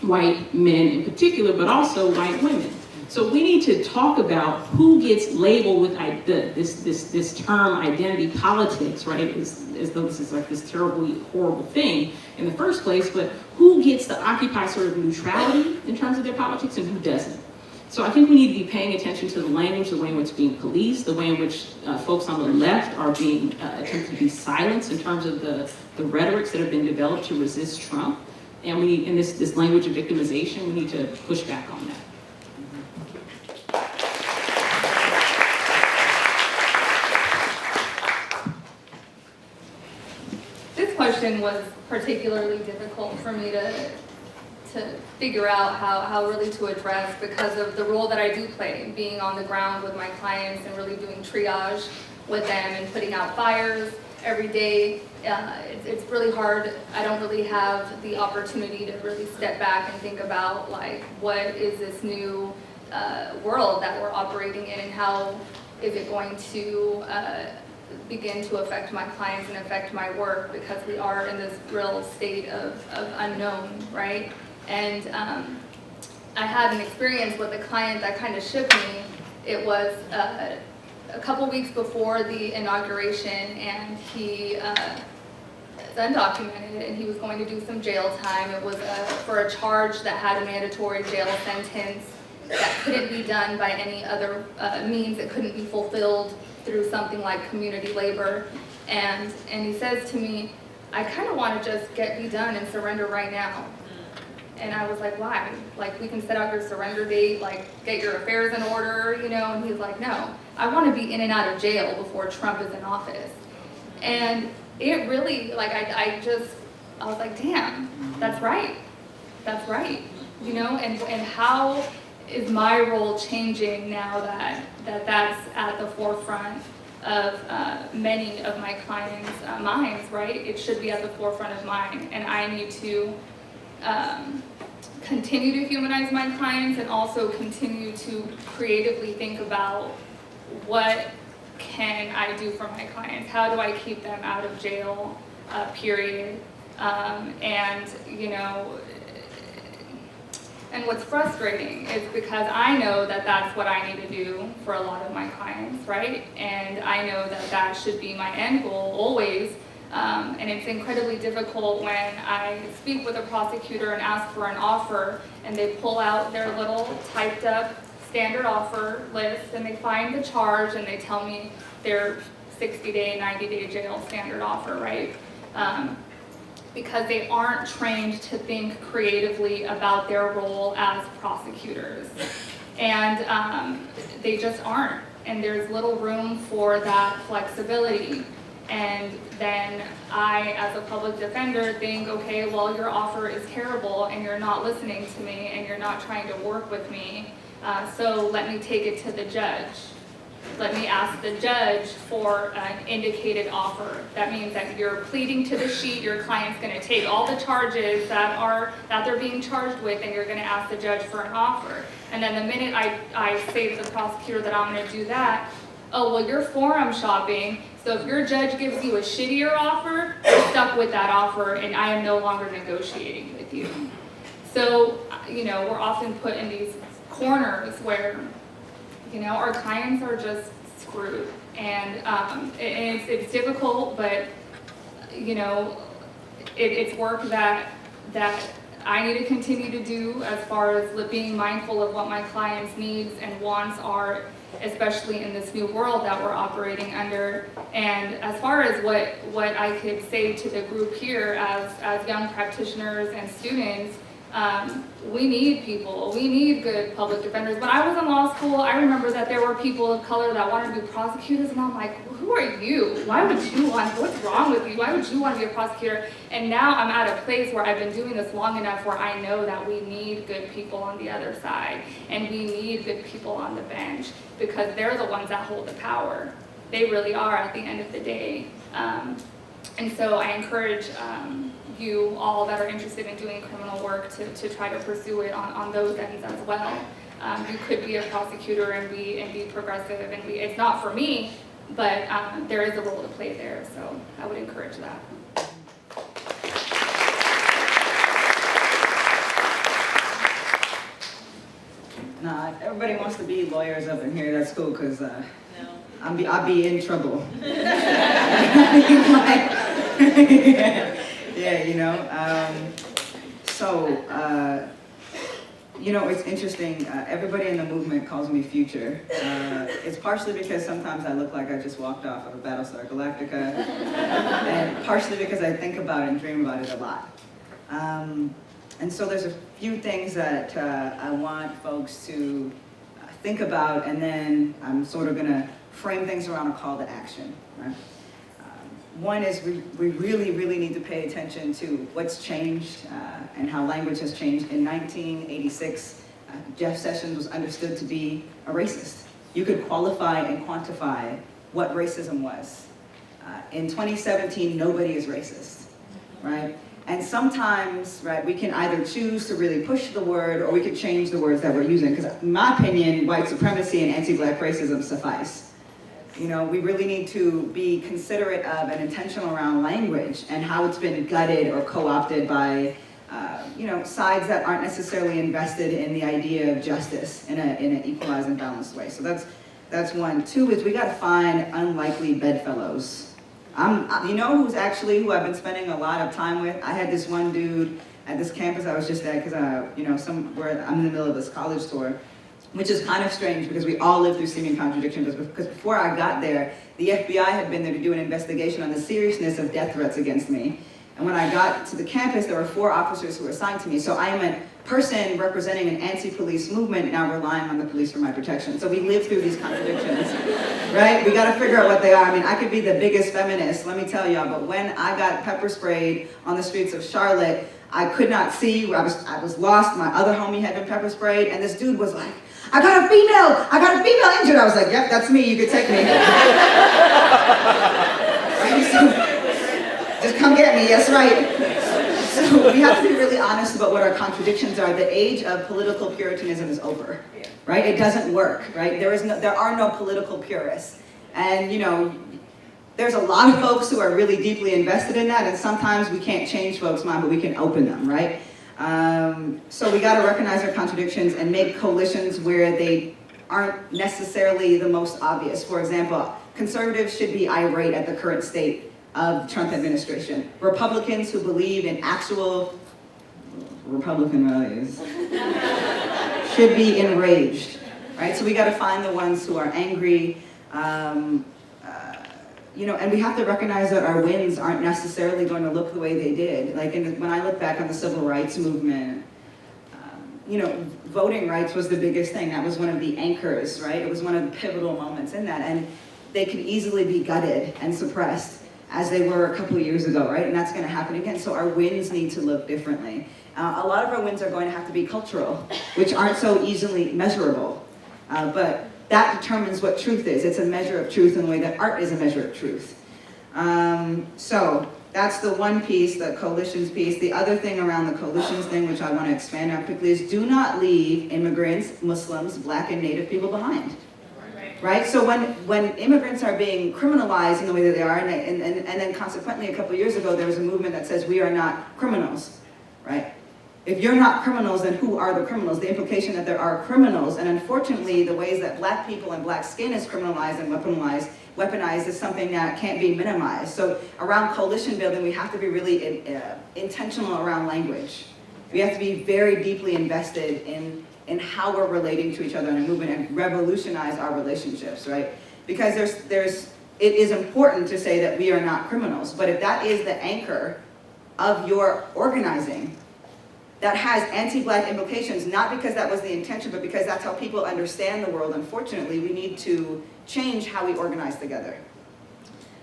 white men in particular, but also white women. So we need to talk about who gets labeled with this term identity politics, right? As though this is like this terribly horrible thing in the first place, but who gets to occupy sort of neutrality in terms of their politics and who doesn't? So I think we need to be paying attention to the language, the way in which it's being policed, the way in which folks on the left are being attempted to be silenced in terms of the rhetorics that have been developed to resist Trump. And we need, in this language of victimization, we need to push back on that. This question was particularly difficult for me to figure out how really to address because of the role that I do play, being on the ground with my clients and really doing triage with them and putting out fires every day. It's really hard. I don't really have the opportunity to really step back and think about like what is this new world that we're operating in and how is it going to begin to affect my clients and affect my work, because we are in this real state of unknown, right? And I had an experience with a client that kind of shook me. It was a couple weeks before the inauguration, and he is undocumented, and he was going to do some jail time. It was for a charge that had a mandatory jail sentence that couldn't be done by any other means. It couldn't be fulfilled through something like community labor. And he says to me, I kind of want to just be done and surrender right now. And I was like, why? Like, we can set out your surrender date, like, get your affairs in order, you know? And he's like, no, I want to be in and out of jail before Trump is in office. And it really, like, I was like, damn, that's right. That's right. You know, and how is my role changing now that's at the forefront of many of my clients' minds, right? It should be at the forefront of mine, and I need to continue to humanize my clients and also continue to creatively think about what can I do for my clients? How do I keep them out of jail, period? And, you know, and what's frustrating is because I know that that's what I need to do for a lot of my clients, right? And I know that that should be my end goal always. And it's incredibly difficult when I speak with a prosecutor and ask for an offer, and they pull out their little typed up standard offer list, and they find the charge, and they tell me their 60-day, 90-day jail standard offer, right? Because they aren't trained to think creatively about their role as prosecutors. And they just aren't. And there's little room for that flexibility. And then I, as a public defender, think, okay, well, your offer is terrible and you're not listening to me and you're not trying to work with me. So let me take it to the judge. Let me ask the judge for an indicated offer. That means that you're pleading to the sheet, your client's gonna take all the charges that they're being charged with, and you're gonna ask the judge for an offer. And then the minute I say to the prosecutor that I'm gonna do that, oh, well, you're forum shopping, so if your judge gives you a shittier offer, you're stuck with that offer, and I am no longer negotiating with you. So, you know, we're often put in these corners where, you know, our clients are just screwed, and it's difficult, but, you know, it's work that I need to continue to do as far as being mindful of what my clients' needs and wants are, especially in this new world that we're operating under. And as far as what I could say to the group here as young practitioners and students, we need people. We need good public defenders. When I was in law school, I remember that there were people of color that wanted to be prosecutors, and I'm like, who are you? Why would you want, what's wrong with you? Why would you want to be a prosecutor? And now I'm at a place where I've been doing this long enough where I know that we need good people on the other side, and we need good people on the bench, because they're the ones that hold the power. They really are at the end of the day. And so I encourage you all that are interested in doing criminal work to try to pursue it on those ends as well. you could be a prosecutor and be progressive and be, it's not for me, but there is a role to play there, so I would encourage that. Nah, if everybody wants to be lawyers up in here, that's cool, because I'll be in trouble. Yeah, you know. It's interesting. Everybody in the movement calls me Future. It's partially because sometimes I look like I just walked off of a Battlestar Galactica, and partially because I think about it and dream about it a lot. And so there's a few things that I want folks to think about, and then I'm sort of going to frame things around a call to action. Right? One is we really, really need to pay attention to what's changed and how language has changed. In 1986, Jeff Sessions was understood to be a racist. You could qualify and quantify what racism was. In 2017, nobody is racist, right? And sometimes, right, we can either choose to really push the word or we could change the words that we're using. Because in my opinion, white supremacy and anti-black racism suffice. You know, we really need to be considerate of and intentional around language and how it's been gutted or co-opted by, sides that aren't necessarily invested in the idea of justice in an equalized and balanced way. So that's one. Two is we got to find unlikely bedfellows. You know who I've been spending a lot of time with? I had this one dude at this campus I was just at because I'm in the middle of this college tour, which is kind of strange because we all live through seeming contradictions. Because before I got there, the FBI had been there to do an investigation on the seriousness of death threats against me. And when I got to the campus, there were 4 officers who were assigned to me. So I am a person representing an anti-police movement now relying on the police for my protection. So we live through these contradictions, right? We got to figure out what they are. I mean, I could be the biggest feminist, let me tell y'all, but when I got pepper sprayed on the streets of Charlotte, I could not see. I was lost. My other homie had been pepper sprayed, and this dude was like, I got a female injured. I was like, yep, that's me, you could take me. Right? So, just come get me, yes, right. So we have to be really honest about what our contradictions are. The age of political puritanism is over, right? It doesn't work, right? There are no political purists. And there's a lot of folks who are really deeply invested in that, and sometimes we can't change folks' mind, but we can open them, right? So we got to recognize our contradictions and make coalitions where they aren't necessarily the most obvious. For example, conservatives should be irate at the current state of the Trump administration. Republicans who believe in actual Republican values should be enraged, right? So we got to find the ones who are angry, and we have to recognize that our wins aren't necessarily going to look the way they did. Like when I look back on the civil rights movement, voting rights was the biggest thing. That was one of the anchors, right? It was one of the pivotal moments in that. And they can easily be gutted and suppressed as they were a couple of years ago, right? And that's going to happen again. So our wins need to look differently. A lot of our wins are going to have to be cultural, which aren't so easily measurable. But that determines what truth is. It's a measure of truth in the way that art is a measure of truth. So that's the one piece, the coalitions piece. The other thing around the coalitions thing, which I want to expand on quickly, is do not leave immigrants, Muslims, Black and Native people behind. Right? So when immigrants are being criminalized in the way that they are, and then consequently a couple of years ago there was a movement that says we are not criminals, right? If you're not criminals, then who are the criminals? The implication that there are criminals, and unfortunately the ways that Black people and Black skin is criminalized and weaponized is something that can't be minimized. So around coalition building, we have to be really intentional around language. We have to be very deeply invested in how we're relating to each other in a movement and revolutionize our relationships, right? Because it is important to say that we are not criminals, but if that is the anchor of your organizing, that has anti-Black implications, not because that was the intention, but because that's how people understand the world. Unfortunately, we need to change how we organize together.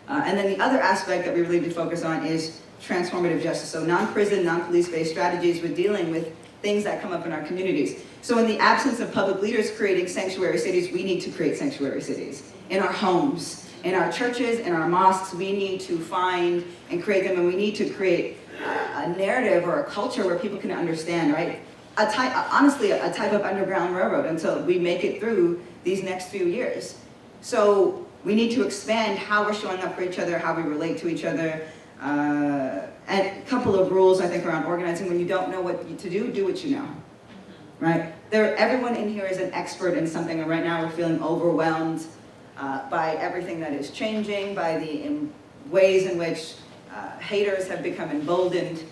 And then the other aspect that we really need to focus on is transformative justice. So non-prison, non-police-based strategies with dealing with things that come up in our communities. So in the absence of public leaders creating sanctuary cities, we need to create sanctuary cities. In our homes, in our churches, in our mosques, we need to find and create them, and we need to create a narrative or a culture where people can understand, right? honestly, a type of underground railroad until we make it through these next few years. So we need to expand how we're showing up for each other, how we relate to each other. And a couple of rules, I think, around organizing. When you don't know what to do what you know, right? Everyone in here is an expert in something, and right now we're feeling overwhelmed by everything that is changing, by the ways in which haters have become emboldened.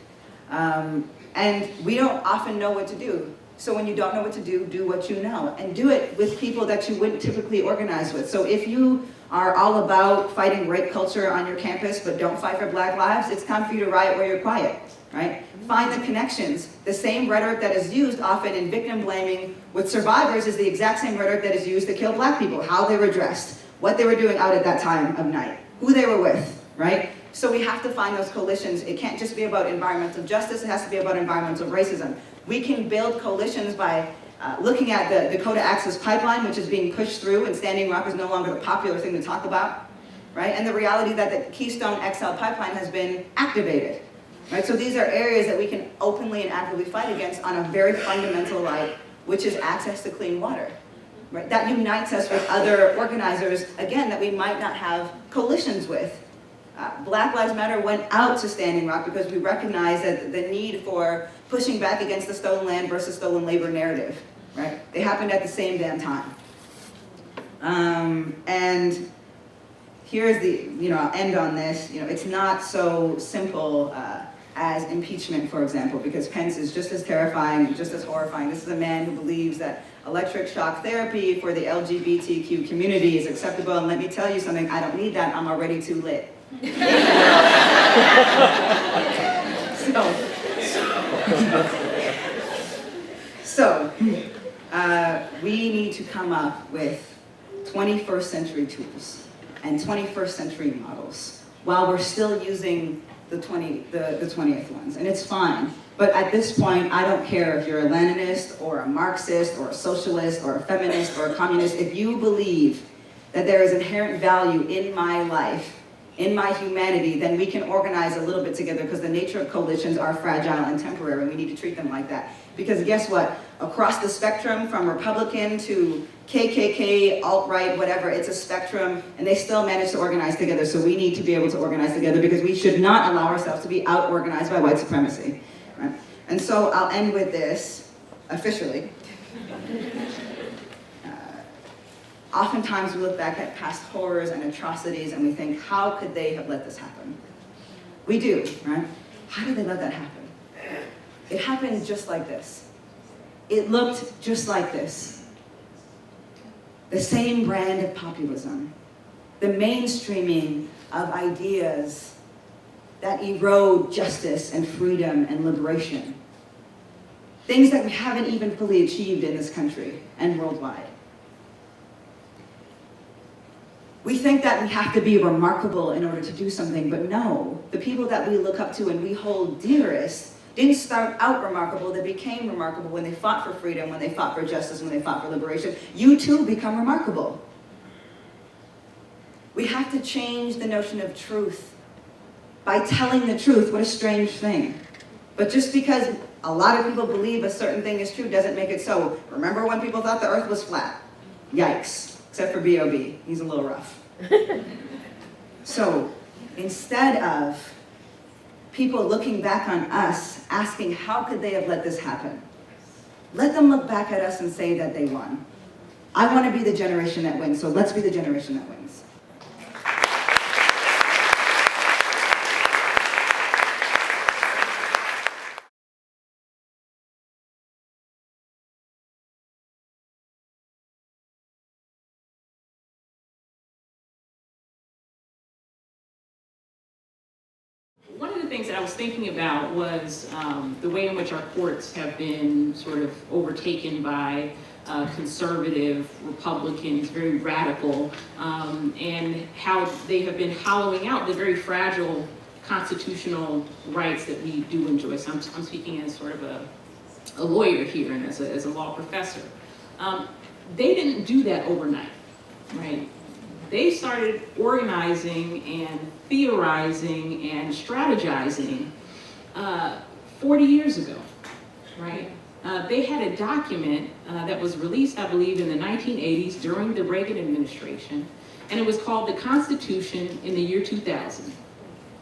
And we don't often know what to do. So when you don't know what to do what you know. And do it with people that you wouldn't typically organize with. So if you are all about fighting rape culture on your campus but don't fight for Black lives, it's time for you to riot where you're quiet, right? Find the connections. The same rhetoric that is used often in victim blaming with survivors is the exact same rhetoric that is used to kill Black people, how they were dressed, what they were doing out at that time of night, who they were with, right? So we have to find those coalitions. It can't just be about environmental justice, it has to be about environmental racism. We can build coalitions by looking at the Dakota Access Pipeline, which is being pushed through, and Standing Rock is no longer the popular thing to talk about, right? And the reality that the Keystone XL pipeline has been activated, right? So these are areas that we can openly and actively fight against on a very fundamental right, which is access to clean water, right? That unites us with other organizers, again, that we might not have coalitions with. Black Lives Matter went out to Standing Rock because we recognize that the need for pushing back against the stolen land versus stolen labor narrative, right? They happened at the same damn time. And here's I'll end on this. It's not so simple as impeachment, for example, because Pence is just as terrifying and just as horrifying. This is a man who believes that electric shock therapy for the LGBTQ community is acceptable. And let me tell you something, I don't need that, I'm already too lit. So we need to come up with 21st century tools and 21st century models while we're still using the 20th ones, and it's fine. But at this point, I don't care if you're a Leninist or a Marxist or a socialist or a feminist or a communist. If you believe that there is inherent value in my life, in my humanity, then we can organize a little bit together, because the nature of coalitions are fragile and temporary, and we need to treat them like that. Because guess what? Across the spectrum, from Republican to KKK, alt-right, whatever, it's a spectrum, and they still manage to organize together. So we need to be able to organize together, because we should not allow ourselves to be out-organized by white supremacy. Right? And so I'll end with this, officially. Oftentimes we look back at past horrors and atrocities and we think, how could they have let this happen? We do, right? How did they let that happen? It happened just like this. It looked just like this. The same brand of populism. The mainstreaming of ideas that erode justice and freedom and liberation. Things that we haven't even fully achieved in this country and worldwide. We think that we have to be remarkable in order to do something, but no. The people that we look up to and we hold dearest didn't start out remarkable, they became remarkable when they fought for freedom, when they fought for justice, when they fought for liberation. You too become remarkable. We have to change the notion of truth by telling the truth. What a strange thing. But just because a lot of people believe a certain thing is true doesn't make it so. Remember when people thought the earth was flat? Yikes. Except for B.O.B. He's a little rough. So instead of people looking back on us, asking how could they have let this happen, let them look back at us and say that they won. I want to be the generation that wins, so let's be the generation that wins. One of the things that I was thinking about was the way in which our courts have been sort of overtaken by conservative Republicans, very radical, and how they have been hollowing out the very fragile constitutional rights that we do enjoy. So I'm speaking as sort of a lawyer here and as a law professor. They didn't do that overnight, right? They started organizing and theorizing and strategizing 40 years ago, right? they had a document that was released, I believe, in the 1980s during the Reagan administration, and it was called the Constitution in the year 2000.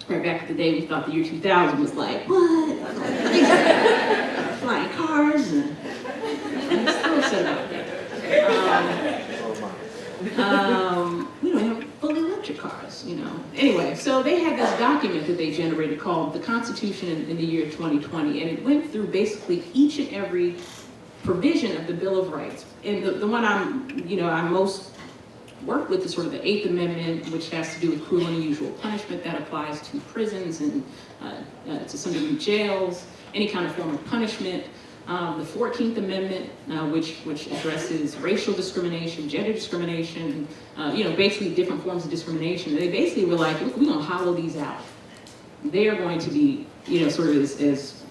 Right back in the day, we thought the year 2000 was like, what? Flying cars, and I'm still upset about that. We don't have fully electric cars, you know. Anyway, so they had this document that they generated called the Constitution in the year 2020, and it went through basically each and every provision of the Bill of Rights. And the one I most worked with is sort of the Eighth Amendment, which has to do with cruel and unusual punishment that applies to prisons and to some degree jails, any kind of form of punishment. The 14th Amendment, which addresses racial discrimination, gender discrimination, basically different forms of discrimination. They basically were like, look, we're gonna hollow these out. They are going to be, sort of as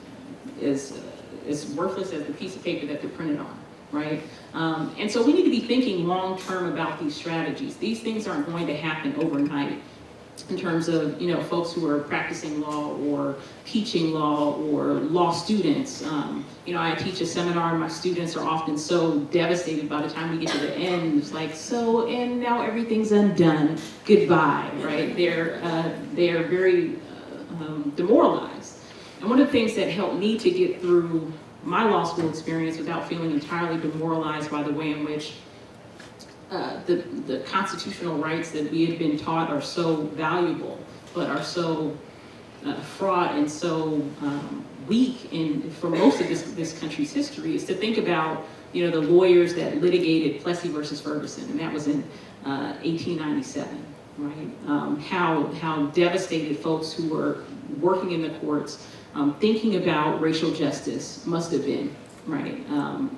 worthless as the piece of paper that they're printed on, right? And so we need to be thinking long-term about these strategies. These things aren't going to happen overnight in terms of, folks who are practicing law or teaching law or law students. I teach a seminar and my students are often so devastated by the time we get to the end. It's like, and now everything's undone. Goodbye, right? They're very demoralized. And one of the things that helped me to get through my law school experience without feeling entirely demoralized by the way in which the constitutional rights that we had been taught are so valuable, but are so fraught and so weak for most of this country's history, is to think about the lawyers that litigated Plessy versus Ferguson, and that was in 1897, right? How devastated folks who were working in the courts, thinking about racial justice must have been, right?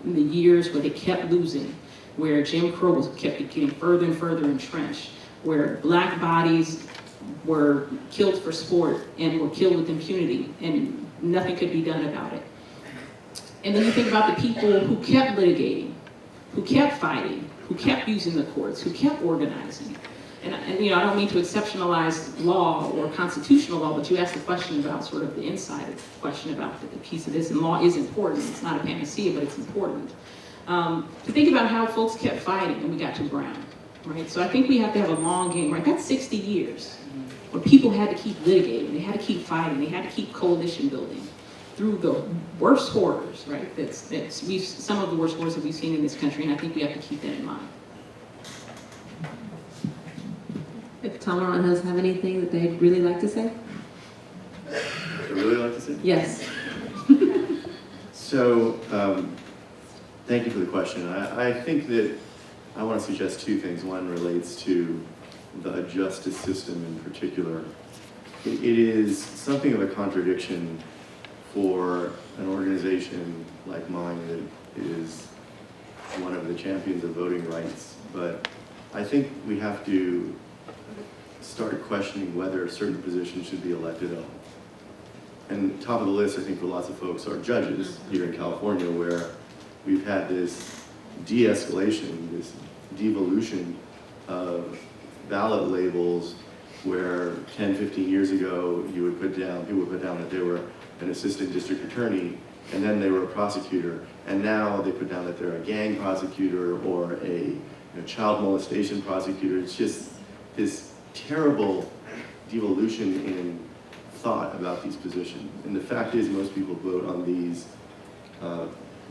In the years where they kept losing, where Jim Crow kept getting further and further entrenched, where black bodies were killed for sport and were killed with impunity, and nothing could be done about it. And then you think about the people who kept litigating, who kept fighting, who kept using the courts, who kept organizing. And I don't mean to exceptionalize law or constitutional law, but you asked the question about sort of the inside question about the piece of this, and law is important. It's not a panacea, but it's important. To think about how folks kept fighting and we got to Brown, right? So I think we have to have a long game, right? That's 60 years where people had to keep litigating, they had to keep fighting, they had to keep coalition building through the worst horrors, right? Some of the worst horrors that we've seen in this country, and I think we have to keep that in mind. If Tom or Ron have anything that they'd really like to say? I'd really like to say? Yes. So, thank you for the question. I think that I want to suggest two things. One relates to the justice system in particular. It is something of a contradiction for an organization like mine that is one of the champions of voting rights, but I think we have to start questioning whether certain positions should be elected on. And top of the list, I think, for lots of folks are judges here in California, where we've had this de-escalation, this devolution of ballot labels where 10, 15 years ago, people would put down that they were an assistant district attorney, and then they were a prosecutor, and now they put down that they're a gang prosecutor or a child molestation prosecutor. It's just this terrible devolution in thought about these positions. And the fact is, most people vote on these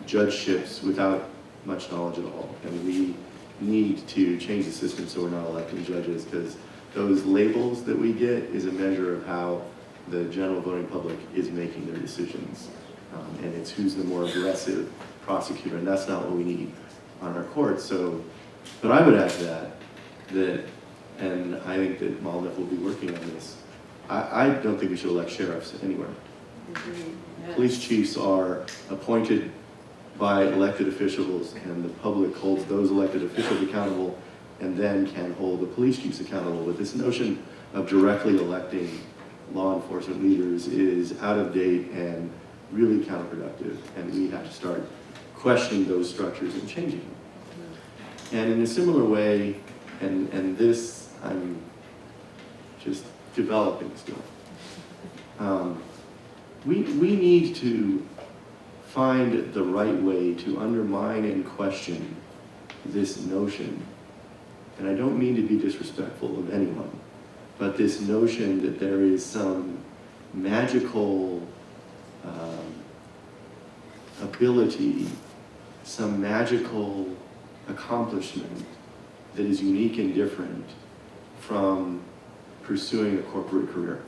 judgeships without much knowledge at all. And we need to change the system so we're not electing judges, because those labels that we get is a measure of how the general voting public is making their decisions. And it's who's the more aggressive prosecutor, and that's not what we need on our courts. So, but I would add to that, and I think that Maldiv will be working on this, I don't think we should elect sheriffs anywhere. Yes. Police chiefs are appointed by elected officials, and the public holds those elected officials accountable and then can hold the police chiefs accountable. But this notion of directly electing law enforcement leaders is out of date and really counterproductive, and we have to start questioning those structures and changing them. And in a similar way, and this I'm just developing still, we need to find the right way to undermine and question this notion, and I don't mean to be disrespectful of anyone, but this notion that there is some magical ability, some magical accomplishment that is unique and different from pursuing a corporate career.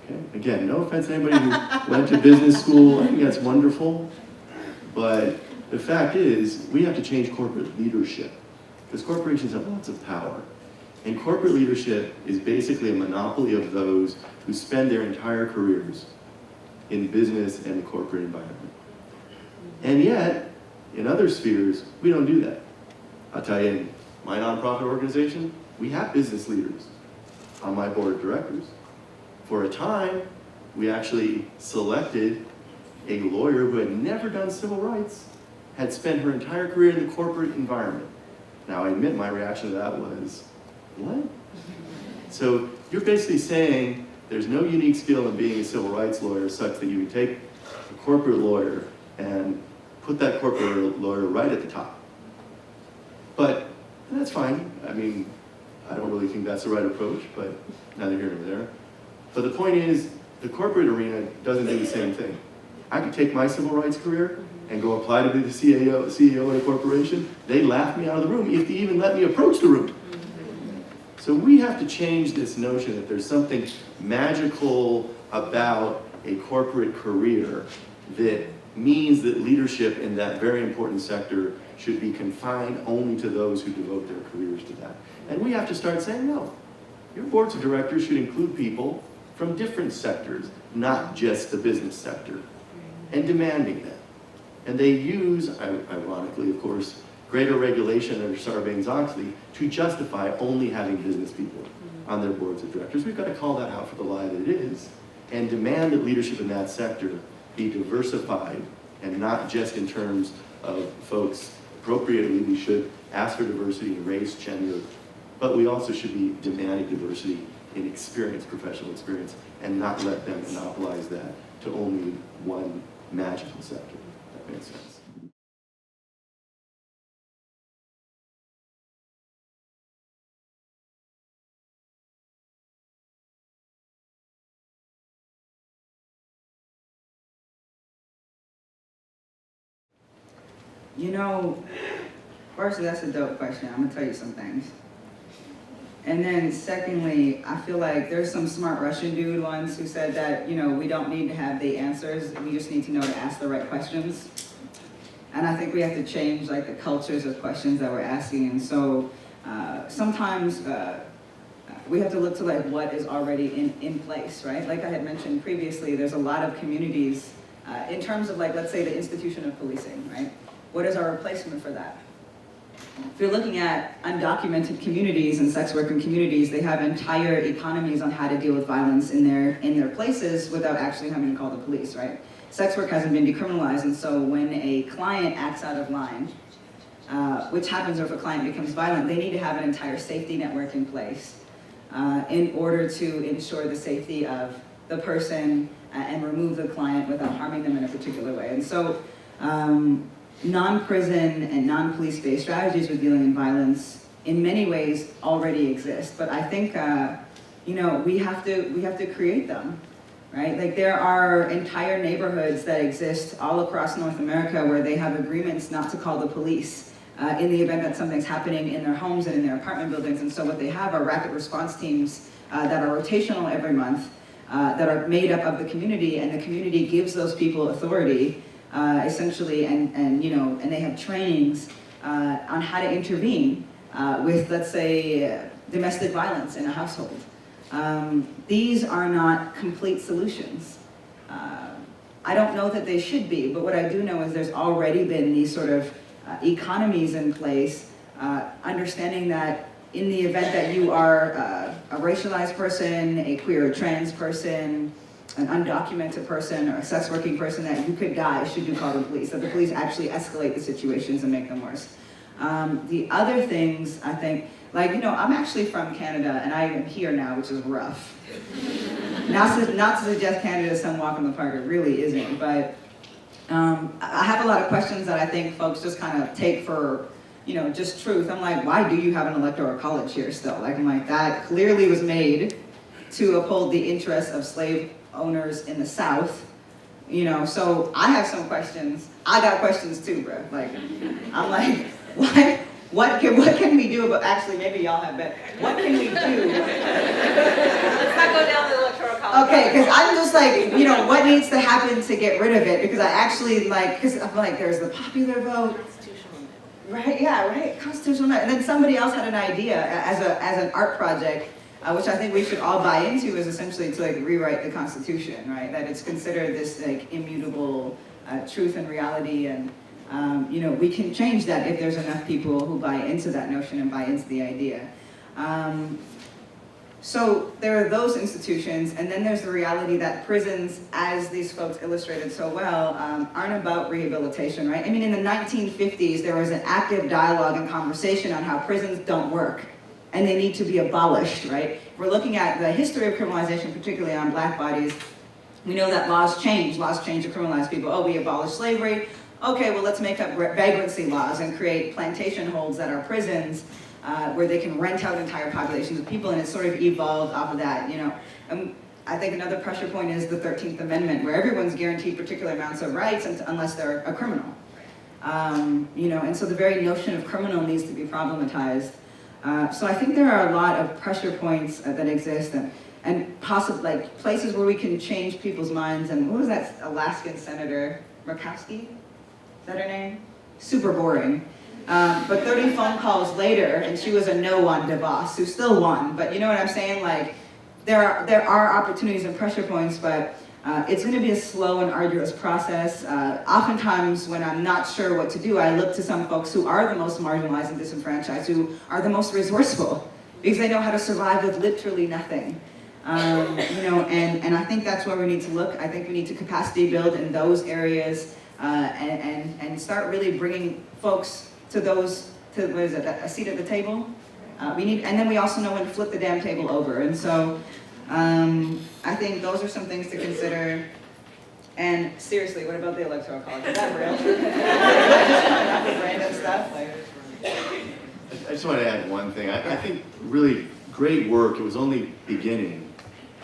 Okay? Again, no offense to anybody who went to business school, I think that's wonderful, but the fact is, we have to change corporate leadership, because corporations have lots of power. And corporate leadership is basically a monopoly of those who spend their entire careers in business and the corporate environment. And yet, in other spheres, we don't do that. I'll tell you, in my nonprofit organization, we have business leaders on my board of directors. For a time, we actually selected a lawyer who had never done civil rights, had spent her entire career in the corporate environment. Now, I admit my reaction to that was, what? So you're basically saying there's no unique skill in being a civil rights lawyer such that you would take a corporate lawyer and put that corporate lawyer right at the top. But that's fine. I mean, I don't really think that's the right approach, but neither here nor there. But the point is, the corporate arena doesn't do the same thing. I could take my civil rights career and go apply to be the CEO of a corporation. They laugh me out of the room if they even let me approach the room. So we have to change this notion that there's something magical about a corporate career that means that leadership in that very important sector should be confined only to those who devote their careers to that. And we have to start saying, no, your boards of directors should include people from different sectors, not just the business sector, and demanding that. And they use, ironically of course, greater regulation under Sarbanes-Oxley to justify only having business people on their boards of directors. We've got to call that out for the lie that it is, and demand that leadership in that sector be diversified, and not just in terms of folks. Appropriately, we should ask for diversity in race, gender, but we also should be demanding diversity in experience, professional experience, and not let them monopolize that to only one magical sector. That makes sense. You know, firstly, that's a dope question. I'm gonna tell you some things. And then secondly, I feel like there's some smart Russian dude once who said that, you know, we don't need to have the answers, we just need to know to ask the right questions. And I think we have to change like the cultures of questions that we're asking. And so sometimes we have to look to like what is already in place, right? Like I had mentioned previously, there's a lot of communities in terms of like, let's say the institution of policing, right? What is our replacement for that? If you're looking at undocumented communities and sex working communities, they have entire economies on how to deal with violence in their places without actually having to call the police, right? Sex work hasn't been decriminalized, and so when a client acts out of line, which happens if a client becomes violent, they need to have an entire safety network in place in order to ensure the safety of the person and remove the client without harming them in a particular way. And so non-prison and non-police-based strategies with dealing in violence in many ways already exist, but I think you know, we have to create them, right? Like there are entire neighborhoods that exist all across North America where they have agreements not to call the police in the event that something's happening in their homes and in their apartment buildings. And so what they have are rapid response teams that are rotational every month, that are made up of the community, and the community gives those people authority essentially, and you know, and they have trainings on how to intervene with, let's say, domestic violence in a household. These are not complete solutions. I don't know that they should be, but what I do know is there's already been these sort of economies in place, understanding that in the event that you are a racialized person, a queer or trans person, an undocumented person, or a sex working person, that you could die should you call the police, that the police actually escalate the situations and make them worse. The other things, I think, like, you know, I'm actually from Canada and I am here now, which is rough. Not to suggest Canada is some walk in the park, it really isn't, but I have a lot of questions that I think folks just kind of take for, you know, just truth. I'm like, why do you have an electoral college here still? Like, I'm like, that clearly was made to uphold the interests of slave owners in the South, you know, so I have some questions. I got questions too, bro. Like, I'm like, what can we do about, actually, maybe y'all have better, what can we do? Let's not go down the electoral college. Okay, because I'm just like, you know, what needs to happen to get rid of it? Because I actually like, because I'm like, there's the popular vote. Right, yeah, right, constitutional, and then somebody else had an idea as an art project, which I think we should all buy into, is essentially to like rewrite the Constitution, right? That it's considered this like immutable truth and reality, and you know, we can change that if there's enough people who buy into that notion and buy into the idea. So there are those institutions, and then there's the reality that prisons, as these folks illustrated so well, aren't about rehabilitation, right? I mean, in the 1950s, there was an active dialogue and conversation on how prisons don't work, and they need to be abolished, right? We're looking at the history of criminalization, particularly on black bodies. We know that laws change to criminalize people. Oh, we abolished slavery. Okay, well, let's make up vagrancy laws and create plantation holds that are prisons, where they can rent out entire populations of people, and it's sort of evolved off of that, you know. I think another pressure point is the 13th Amendment, where everyone's guaranteed particular amounts of rights unless they're a criminal. You know, and so the very notion of criminal needs to be problematized. So I think there are a lot of pressure points that exist, and possibly like places where we can change people's minds. And what was that Alaskan Senator, Murkowski? Is that her name? Super boring. But 30 phone calls later, and she was a no on DeVos, who still won. But you know what I'm saying? Like, there are opportunities and pressure points, but it's going to be a slow and arduous process. Oftentimes, when I'm not sure what to do, I look to some folks who are the most marginalized and disenfranchised, who are the most resourceful, because they know how to survive with literally nothing. You know, and I think that's where we need to look. I think we need to capacity build in those areas, and start really bringing folks to those, to what is it, a seat at the table. And then we also know when to flip the damn table over. And so I think those are some things to consider. And seriously, what about the Electoral College? Is that real? Just coming up with random stuff? Like... I just want to add one thing. I think really great work. It was only beginning,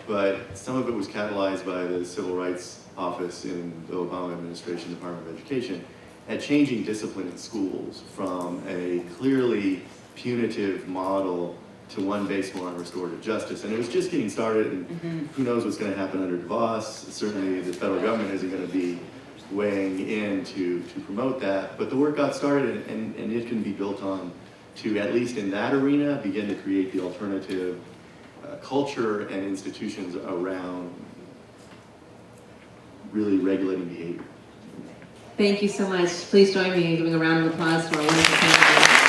but some of it was catalyzed by the Civil Rights Office in the Obama administration, Department of Education, at changing discipline in schools from a clearly punitive model to one based more on restorative justice. And it was just getting started, and who knows what's going to happen under DeVos. Certainly the federal government isn't going to be weighing in to promote that, but the work got started, and it can be built on to, at least in that arena, begin to create the alternative culture and institutions around really regulating behavior. Thank you so much. Please join me in giving a round of applause to our wonderful panelists.